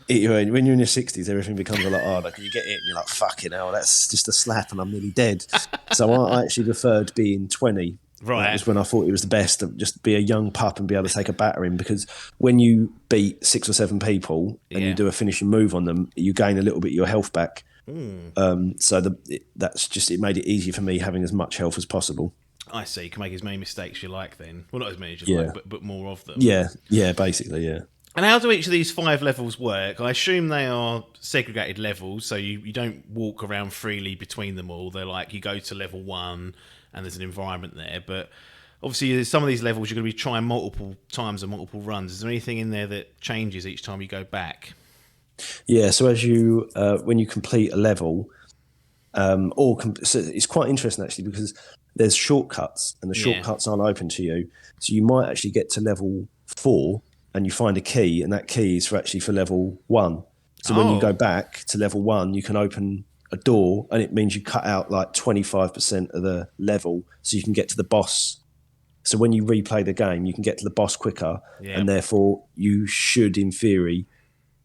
When you're in your 60s, everything becomes a lot harder. You get it and you're like, fucking hell, that's just a slap and I'm nearly dead. So I actually preferred being 20. Right. That was when I thought it was the best, to just be a young pup and be able to take a battering, because when you beat 6 or 7 people and you do a finishing move on them, you gain a little bit of your health back. So it made it easier for me having as much health as possible. I see. You can make as many mistakes you like then. Well, not as many as you like, but more of them. Yeah, basically, yeah. And how do each of these 5 levels work? I assume they are segregated levels, so you don't walk around freely between them all. They're like, you go to level 1 and there's an environment there. But obviously, some of these levels you're going to be trying multiple times and multiple runs. Is there anything in there that changes each time you go back? Yeah, so as you when you complete a level, so it's quite interesting actually, because there's shortcuts and the shortcuts aren't open to you. So you might actually get to level 4 and you find a key, and that key is for level 1. So when you go back to level 1, you can open a door, and it means you cut out like 25% of the level, so you can get to the boss. So when you replay the game, you can get to the boss quicker, and therefore you should, in theory,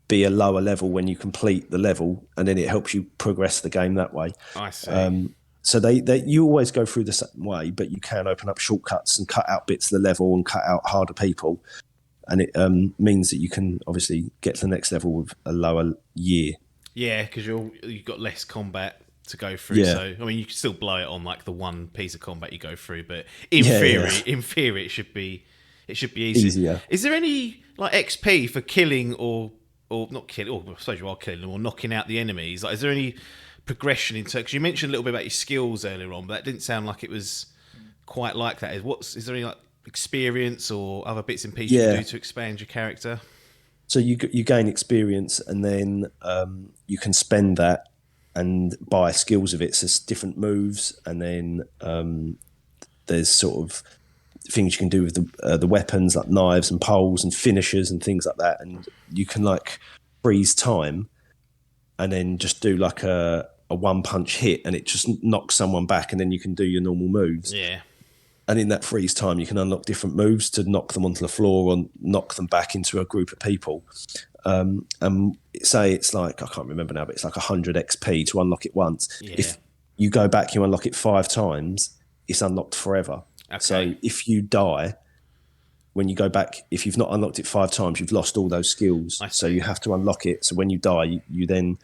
be a lower level when you complete the level, and then it helps you progress the game that way. I see. So you always go through the same way, but you can open up shortcuts and cut out bits of the level and cut out harder people. And it means that you can obviously get to the next level with a lower year. Yeah, because you've got less combat to go through. Yeah. So I mean, you can still blow it on like the one piece of combat you go through, but in theory, it should be easier. Is there any like XP for killing or not killing? Or I suppose you are killing them or knocking out the enemies. Like, is there any progression into? Because you mentioned a little bit about your skills earlier on, but that didn't sound like it was quite like that. Is there any like experience or other bits and pieces you do to expand your character? So you gain experience, and then you can spend that and buy skills of it. So it's different moves, and then there's sort of things you can do with the weapons, like knives and poles and finishers and things like that. And you can like freeze time, and then just do like a one-punch hit, and it just knocks someone back, and then you can do your normal moves. Yeah. And in that freeze time, you can unlock different moves to knock them onto the floor or knock them back into a group of people. And say it's like, I can't remember now, but it's like 100 XP to unlock it once. Yeah. If you go back, you unlock it 5 times, it's unlocked forever. Okay. So if you die, when you go back, if you've not unlocked it 5 times, you've lost all those skills. So you have to unlock it. So when you die, you then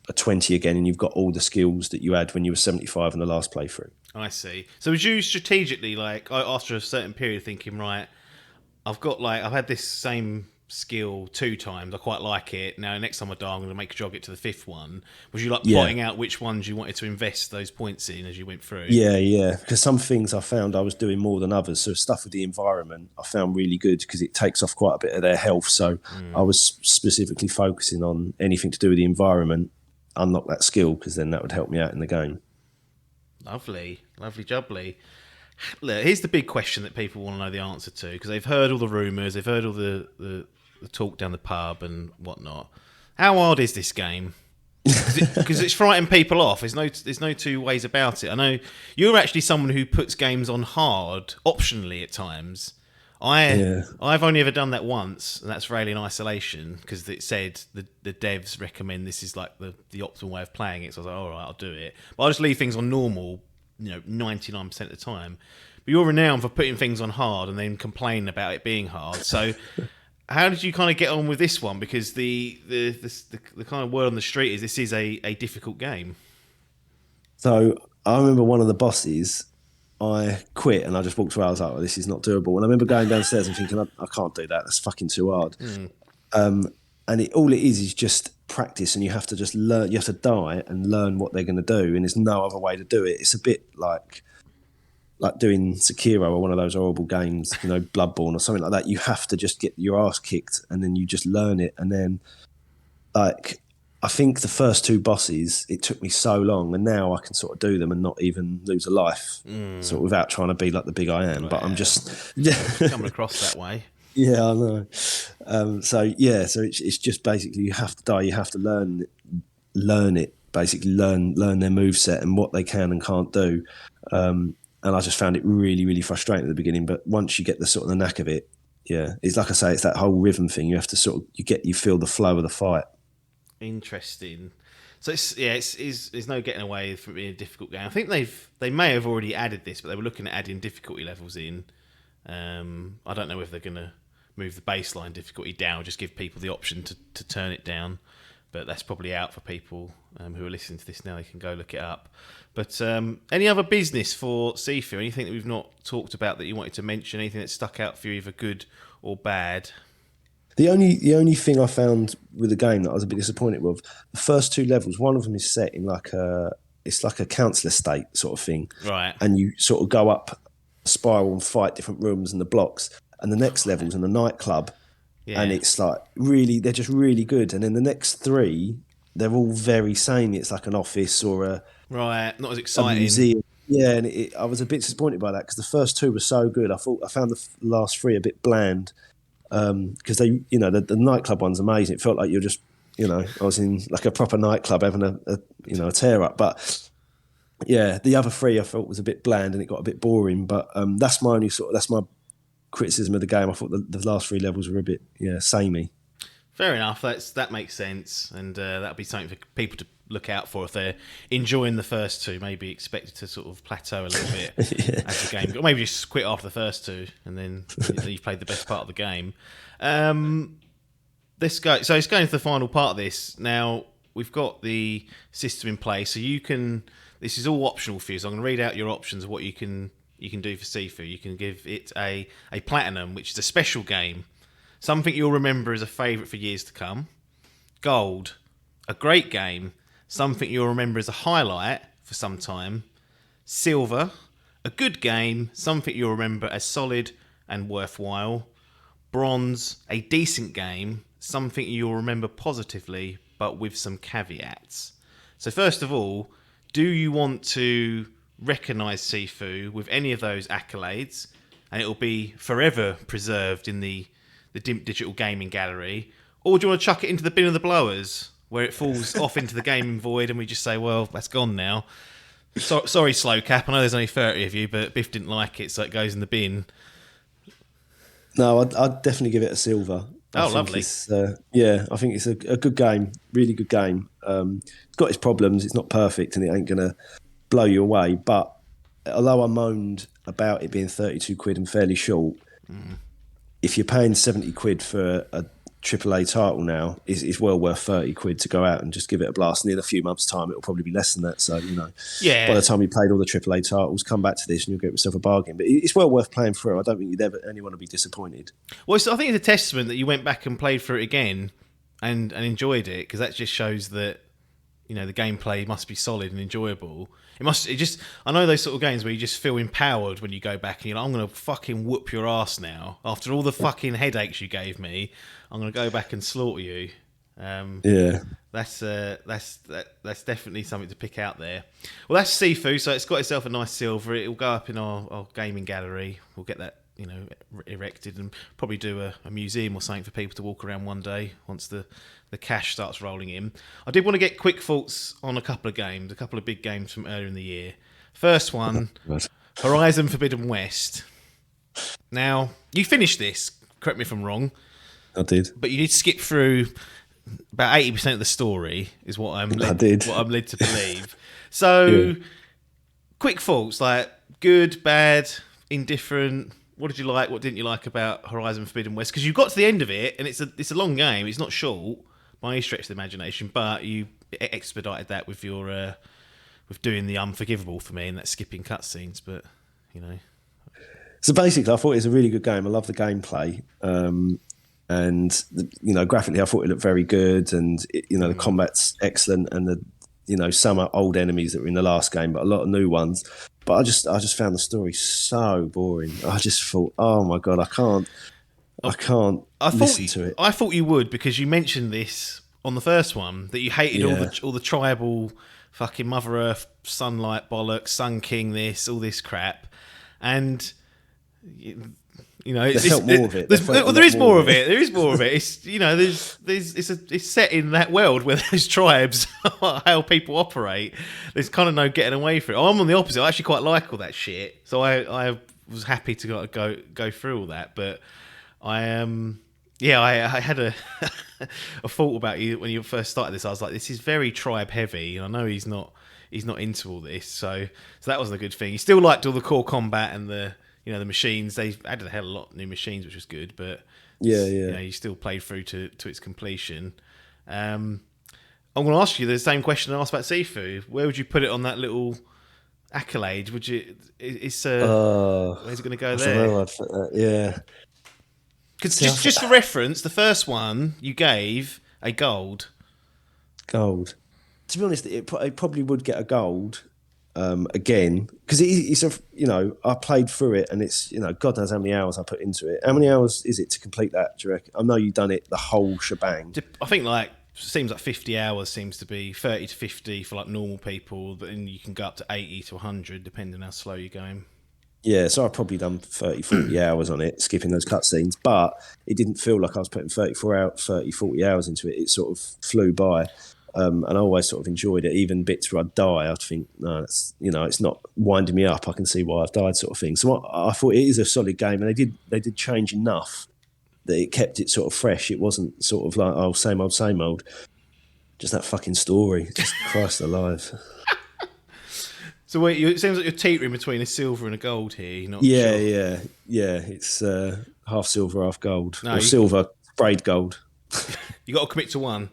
are 20 again, and you've got all the skills that you had when you were 75 in the last playthrough. I see. So was you strategically, like, after a certain period, thinking, right, I've had this same skill 2 times, I quite like it, now next time I die I'm going to make a jog it to the 5th one? Was you like plotting out which ones you wanted to invest those points in as you went through? Yeah, because some things I found I was doing more than others. So stuff with the environment I found really good because it takes off quite a bit of their health. So I was specifically focusing on anything to do with the environment, unlock that skill, because then that would help me out in the game. Lovely jubbly. Look, here's the big question that people want to know the answer to, because they've heard all the rumours, they've heard all the talk down the pub and whatnot. How hard is this game? Because it's frightening people off. There's no two ways about it. I know you're actually someone who puts games on hard optionally at times. I've only ever done that once, and that's for Alien Isolation, because it said the devs recommend this is like the optimal way of playing it. So I was like, all right, I'll do it. But I'll just leave things on normal, 99% of the time. But you're renowned for putting things on hard and then complaining about it being hard. So how did you kind of get on with this one? Because the kind of word on the street is this is a difficult game. So I remember one of the bosses, I quit and I just walked away. I was like, this is not doable. And I remember going downstairs and thinking, I can't do that. That's fucking too hard. And all it is just practice, and you have to just learn. You have to die and learn what they're going to do, and there's no other way to do it. It's a bit like doing Sekiro or one of those horrible games, Bloodborne or something like that. You have to just get your ass kicked, and then you just learn it. And then, like, I think the first 2 bosses, it took me so long, and now I can sort of do them and not even lose a life, sort of without trying to be like the big I am. But I'm just coming across that way. Yeah, I know. So it's just basically you have to die. You have to learn it. Basically, learn their moveset and what they can and can't do. And I just found it really, really frustrating at the beginning. But once you get the sort of the knack of it, it's like I say, it's that whole rhythm thing. You have to you feel the flow of the fight. Interesting. So it's no getting away from being a difficult game. I think they may have already added this, but they were looking at adding difficulty levels in. I don't know if they're going to move the baseline difficulty down or just give people the option to turn it down, but that's probably out for people who are listening to this now. They can go look it up. But any other business for SIFU? Anything that we've not talked about that you wanted to mention? Anything that stuck out for you, either good or bad? The only thing I found with the game that I was a bit disappointed with, the first 2 levels, one of them is set in it's like a council estate sort of thing. Right. And you sort of go up a spiral and fight different rooms and the blocks. And the next level's in a nightclub. Yeah. And it's like they're just really good. And then the next 3, they're all very samey. It's like an office or a... Right, not as exciting. A museum. Yeah, and I was a bit disappointed by that because the first 2 were so good. I found the last 3 a bit bland. Because they, the nightclub one's amazing. It felt like you're just, I was in like a proper nightclub having a tear up. But yeah, the other 3 I felt was a bit bland and it got a bit boring. But that's my criticism of the game. I thought the last 3 levels were a bit samey. Fair enough. That makes sense, and that'll be something for people to look out for if they're enjoying the first 2. Maybe expect it to sort of plateau a little bit as the game goes. Maybe just quit after the first 2, and then you've played the best part of the game. Let's go. So it's going to the final part of this. Now we've got the system in place, so you can. This is all optional for you. So I'm going to read out your options of what you can do for SIFU. You can give it a platinum, which is a special game, something you'll remember as a favourite for years to come. Gold, a great game, something you'll remember as a highlight for some time. Silver, a good game, something you'll remember as solid and worthwhile. Bronze, a decent game, something you'll remember positively, but with some caveats. So first of all, do you want to recognise SIFU with any of those accolades, and it'll be forever preserved in the Dimp Digital Gaming Gallery, or do you want to chuck it into the bin of the blowers, where it falls off into the gaming void and we just say, well, that's gone now? Sorry, Slow Cap, I know there's only 30 of you, but Biff didn't like it, so it goes in the bin. No, I'd definitely give it a silver. Oh, lovely. I think it's a good game, really good game. It's got its problems, it's not perfect, and it ain't going to blow you away. But although I moaned about it being 32 quid and fairly short, if you're paying 70 quid for a AAA title now, it's well worth 30 quid to go out and just give it a blast. And in a few months' time, it'll probably be less than that. So, by the time you played all the AAA titles, come back to this and you'll get yourself a bargain. But it's well worth playing through. I don't think anyone will be disappointed. Well, I think it's a testament that you went back and played through it again and enjoyed it, because that just shows that, the gameplay must be solid and enjoyable. I know those sort of games where you just feel empowered when you go back and you're like, I'm going to fucking whoop your ass now. After all the fucking headaches you gave me, I'm going to go back and slaughter you. That's definitely something to pick out there. Well, that's SIFU, so it's got itself a nice silver. It'll go up in our gaming gallery. We'll get that, erected, and probably do a museum or something for people to walk around one day once the cash starts rolling in. I did want to get quick thoughts on a couple of games, a couple of big games from earlier in the year. First one, Horizon Forbidden West. Now, you finished this, correct me if I'm wrong. I did. But you did skip through about 80% of the story, is what I'm led to believe. So, quick thoughts, like good, bad, indifferent. What did you like? What didn't you like about Horizon Forbidden West? Because you got to the end of it, and it's a long game. It's not short by any stretch of the imagination, but you expedited that with your with doing the unforgivable for me, and that's skipping cutscenes. But So basically, I thought it was a really good game. I love the gameplay, and graphically, I thought it looked very good, and the combat's excellent, and some are old enemies that were in the last game, but a lot of new ones. But I just found the story so boring. I just thought, oh my god, I can't listen to it. I thought you would, because you mentioned this on the first one, that you hated all the tribal fucking Mother Earth sunlight bollocks, Sun King this, all this crap, and there felt more of it. There is more of it. There is more of it. It's it's set in that world where those tribes are how people operate. There's kind of no getting away from it. I'm on the opposite. I actually quite like all that shit, so I was happy to go through all that. But I had a thought about you when you first started this. I was like, this is very tribe heavy, and I know he's not into all this. So that wasn't a good thing. He still liked all the core combat and the machines. They added a hell of a lot of new machines, which was good, but you still played through to its completion. I'm going to ask you the same question I asked about SIFU. Where would you put it on that little accolade? Would you? Where's it going to go there? Yeah. Because just for reference, the first one you gave a gold. Gold. To be honest, it probably would get a gold. Again, because I played through it, and it's God knows how many hours I put into it. How many hours is it to complete that, do you reckon? I know you've done it the whole shebang. I think seems like 50 hours seems to be 30 to 50 for like normal people, but then you can go up to 80 to 100 depending on how slow you're going. Yeah, so I've probably done 30, 40 hours on it, skipping those cutscenes, but it didn't feel like I was putting 30, 40 hours into it. It sort of flew by. And I always sort of enjoyed it. Even bits where I'd die, I'd think, no, it's not winding me up. I can see why I've died, sort of thing. So I thought it is a solid game, and they did change enough that it kept it sort of fresh. It wasn't sort of like, oh, same old. Just that fucking story. Just Christ alive. So wait, it seems like you're teetering between a silver and a gold here. You're not sure. Yeah. It's half silver, half gold, or silver sprayed gold. You got to commit to one.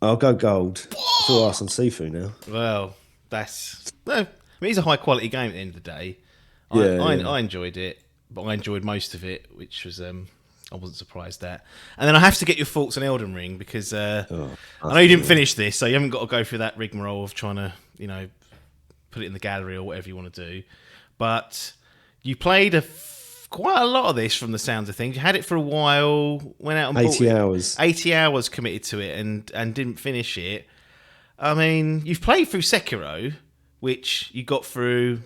I'll go gold. I feel arse on SIFU now. Well, it's a high quality game at the end of the day. I enjoyed it, but I enjoyed most of it, which was I wasn't surprised at. And then I have to get your thoughts on Elden Ring because I know you didn't finish this, so you haven't got to go through that rigmarole of trying to, put it in the gallery or whatever you want to do. But you played quite a lot of this from the sounds of things. You had it for a while, went out and 80 hours. 80 hours committed to it and didn't finish it. I mean, you've played through Sekiro, which you got through,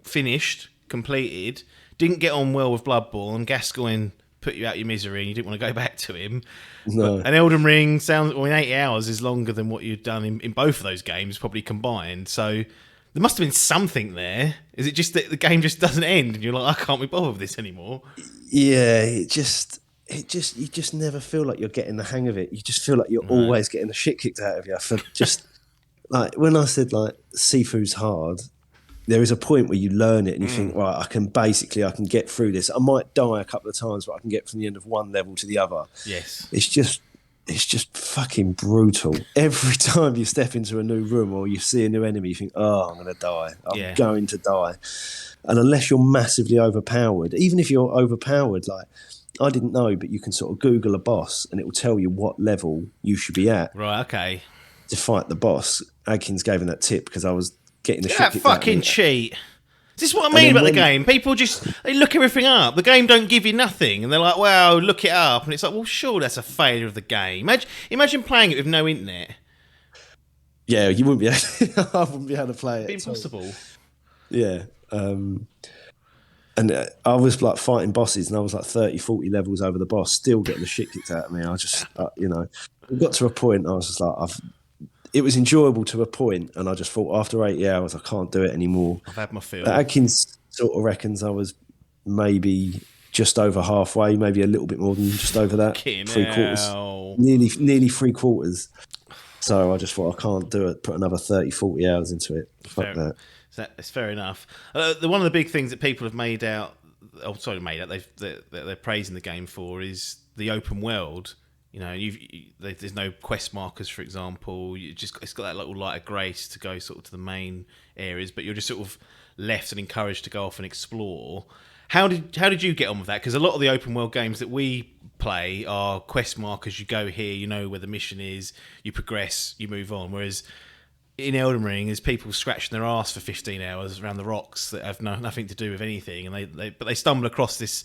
finished, completed, didn't get on well with Bloodborne. Gascoigne put you out your misery and you didn't want to go back to him. No. An Elden Ring sounds, 80 hours is longer than what you've done in both of those games, probably combined. So there must have been something there. Is it just that the game just doesn't end and you're like, I can't be bothered with this anymore? Yeah, you just never feel like you're getting the hang of it. You just feel like you're always getting the shit kicked out of you. For just like when I said like SIFU's hard, there is a point where you learn it and you think, right, I can get through this. I might die a couple of times, but I can get from the end of one level to the other. Yes. It's just fucking brutal. Every time you step into a new room or you see a new enemy, you think, oh, I'm going to die. I'm going to die. And unless you're massively overpowered, even if you're overpowered, like I didn't know, but you can sort of Google a boss and it will tell you what level you should be at. Right, okay. To fight the boss. Adkins gave him that tip because I was getting the shit that kicked out of fucking me. cheat. Is this what I mean about the game? People they look everything up. The game don't give you nothing, and they're like, "Well, look it up," and it's like, "Well, sure, that's a failure of the game." Imagine playing it with no internet. Yeah, you wouldn't be able. I wouldn't be able to play it. It'd be impossible. Yeah, and I was like fighting bosses, and I was like 30, 40 levels over the boss, still getting the shit kicked out of me. I just, it got to a point. I was just like, it was enjoyable to a point, and I just thought after 80 hours, I can't do it anymore. I've had my fill. Adkins sort of reckons I was maybe just over halfway, maybe a little bit more than just over that. Three-quarters. Nearly 3/4. So I just thought, I can't do it, put another 30, 40 hours into it. Fuck that. It's fair enough. One of the big things that people have they're praising the game for is the open world. There's no quest markers, for example. It's got that little light of grace to go sort of to the main areas, but you're just sort of left and encouraged to go off and explore. How did you get on with that? Because a lot of the open world games that we play are quest markers. You go here, you know where the mission is, you progress, you move on. Whereas in Elden Ring, there's people scratching their ass for 15 hours around the rocks that have nothing to do with anything, and they stumble across this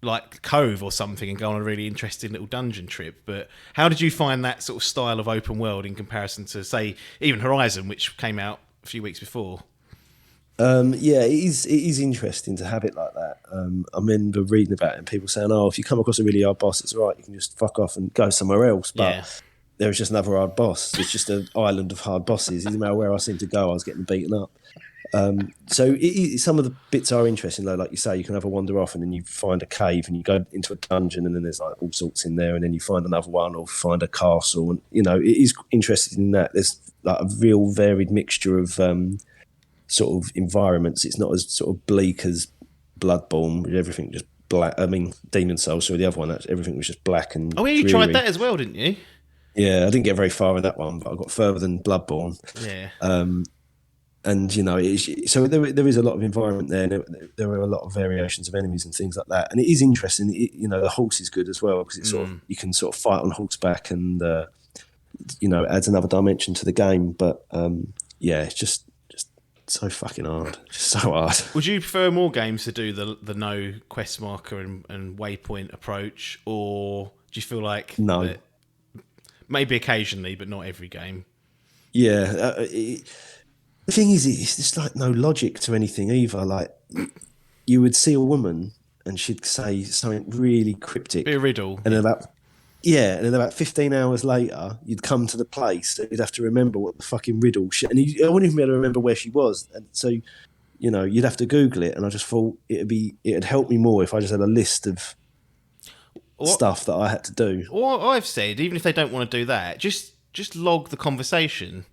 like cove or something and go on a really interesting little dungeon trip. But how did you find that sort of style of open world in comparison to, say, even Horizon, which came out a few weeks before? Yeah, it is interesting to have it like that. I remember reading about it and people saying, if you come across a really hard boss, it's all right, you can just fuck off and go somewhere else. But there was just another hard boss. It's just an island of hard bosses. No matter where I seemed to go, I was getting beaten up. So some of the bits are interesting, though. Like you say, you can have a wander off and then you find a cave and you go into a dungeon and then there's like all sorts in there, and then you find another one or find a castle, and it is interesting in that there's like a real varied mixture of sort of environments. It's not as sort of bleak as Bloodborne, with everything just black. I mean, Demon Souls, so the other one, everything was just black and you dreary. tried that as well, didn't you? Yeah, I didn't get very far in that one, but I got further than Bloodborne. Yeah. And so there is a lot of environment there. And there are a lot of variations of enemies and things like that. And it is interesting. The horse is good as well because it's you can sort of fight on horseback, and adds another dimension to the game. But it's just so fucking hard, just so hard. Would you prefer more games to do the no quest marker and waypoint approach, or do you feel like no? Maybe occasionally, but not every game. Yeah. The thing is, it's just like no logic to anything either. Like, you would see a woman and she'd say something really cryptic. Be a riddle. And then about 15 hours later, you'd come to the place, so you'd have to remember what the fucking riddle shit. And I wouldn't even be able to remember where she was. And so, you'd have to Google it. And I just thought it'd help me more if I just had a list of stuff that I had to do. Or I've said, even if they don't want to do that, just log the conversation.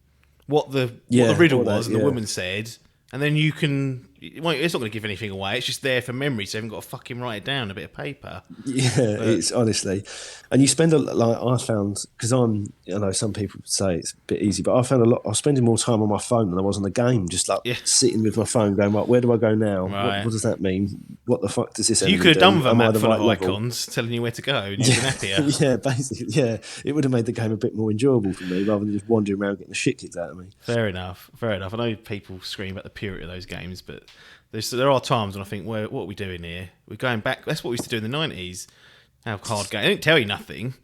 What the riddle was and the woman said, and then you can it's not going to give anything away. It's just there for memory, so you haven't got to fucking write it down on a bit of paper. Yeah, it's honestly, and you spend I found, because I know some people say it's a bit easy, but I found I was spending more time on my phone than I was on the game, just sitting with my phone, going, right, where do I go now? Right. What does that mean? What the fuck does this? You could have done with a map full of level? icons telling you where to go, and you'd been happier. Yeah, basically, yeah, it would have made the game a bit more enjoyable for me rather than just wandering around getting the shit kicked out of me. Fair enough. I know people scream about the purity of those games, but there are times when I think, what are we doing here? We're going back. That's what we used to do in the 90s. Have hard game. It didn't tell you nothing.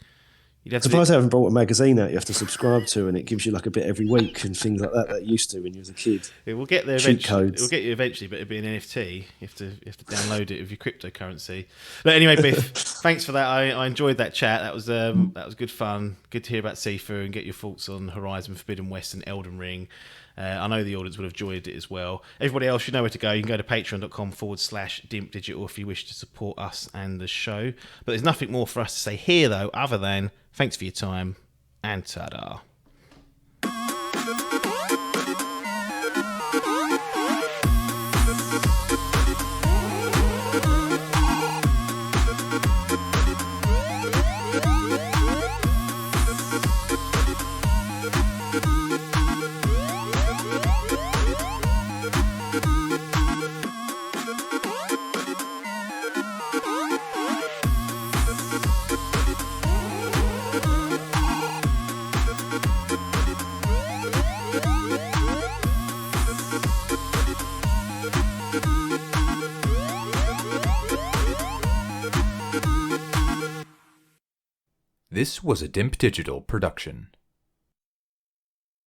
I'm surprised they haven't brought a magazine out you have to subscribe to, and it gives you like a bit every week and things like that you used to when you was a kid. It will get there Cheat eventually. codes. It will get you eventually, but it'll be an NFT. You have to download it with your cryptocurrency. But anyway, Biff, thanks for that. I enjoyed that chat. That was good fun. Good to hear about SIFU and get your thoughts on Horizon Forbidden West and Elden Ring. I know the audience would have enjoyed it as well. Everybody else, you know where to go. You can go to patreon.com/Dimp Digital if you wish to support us and the show. But there's nothing more for us to say here, though, other than thanks for your time and ta-da. This was a Dimp Digital production.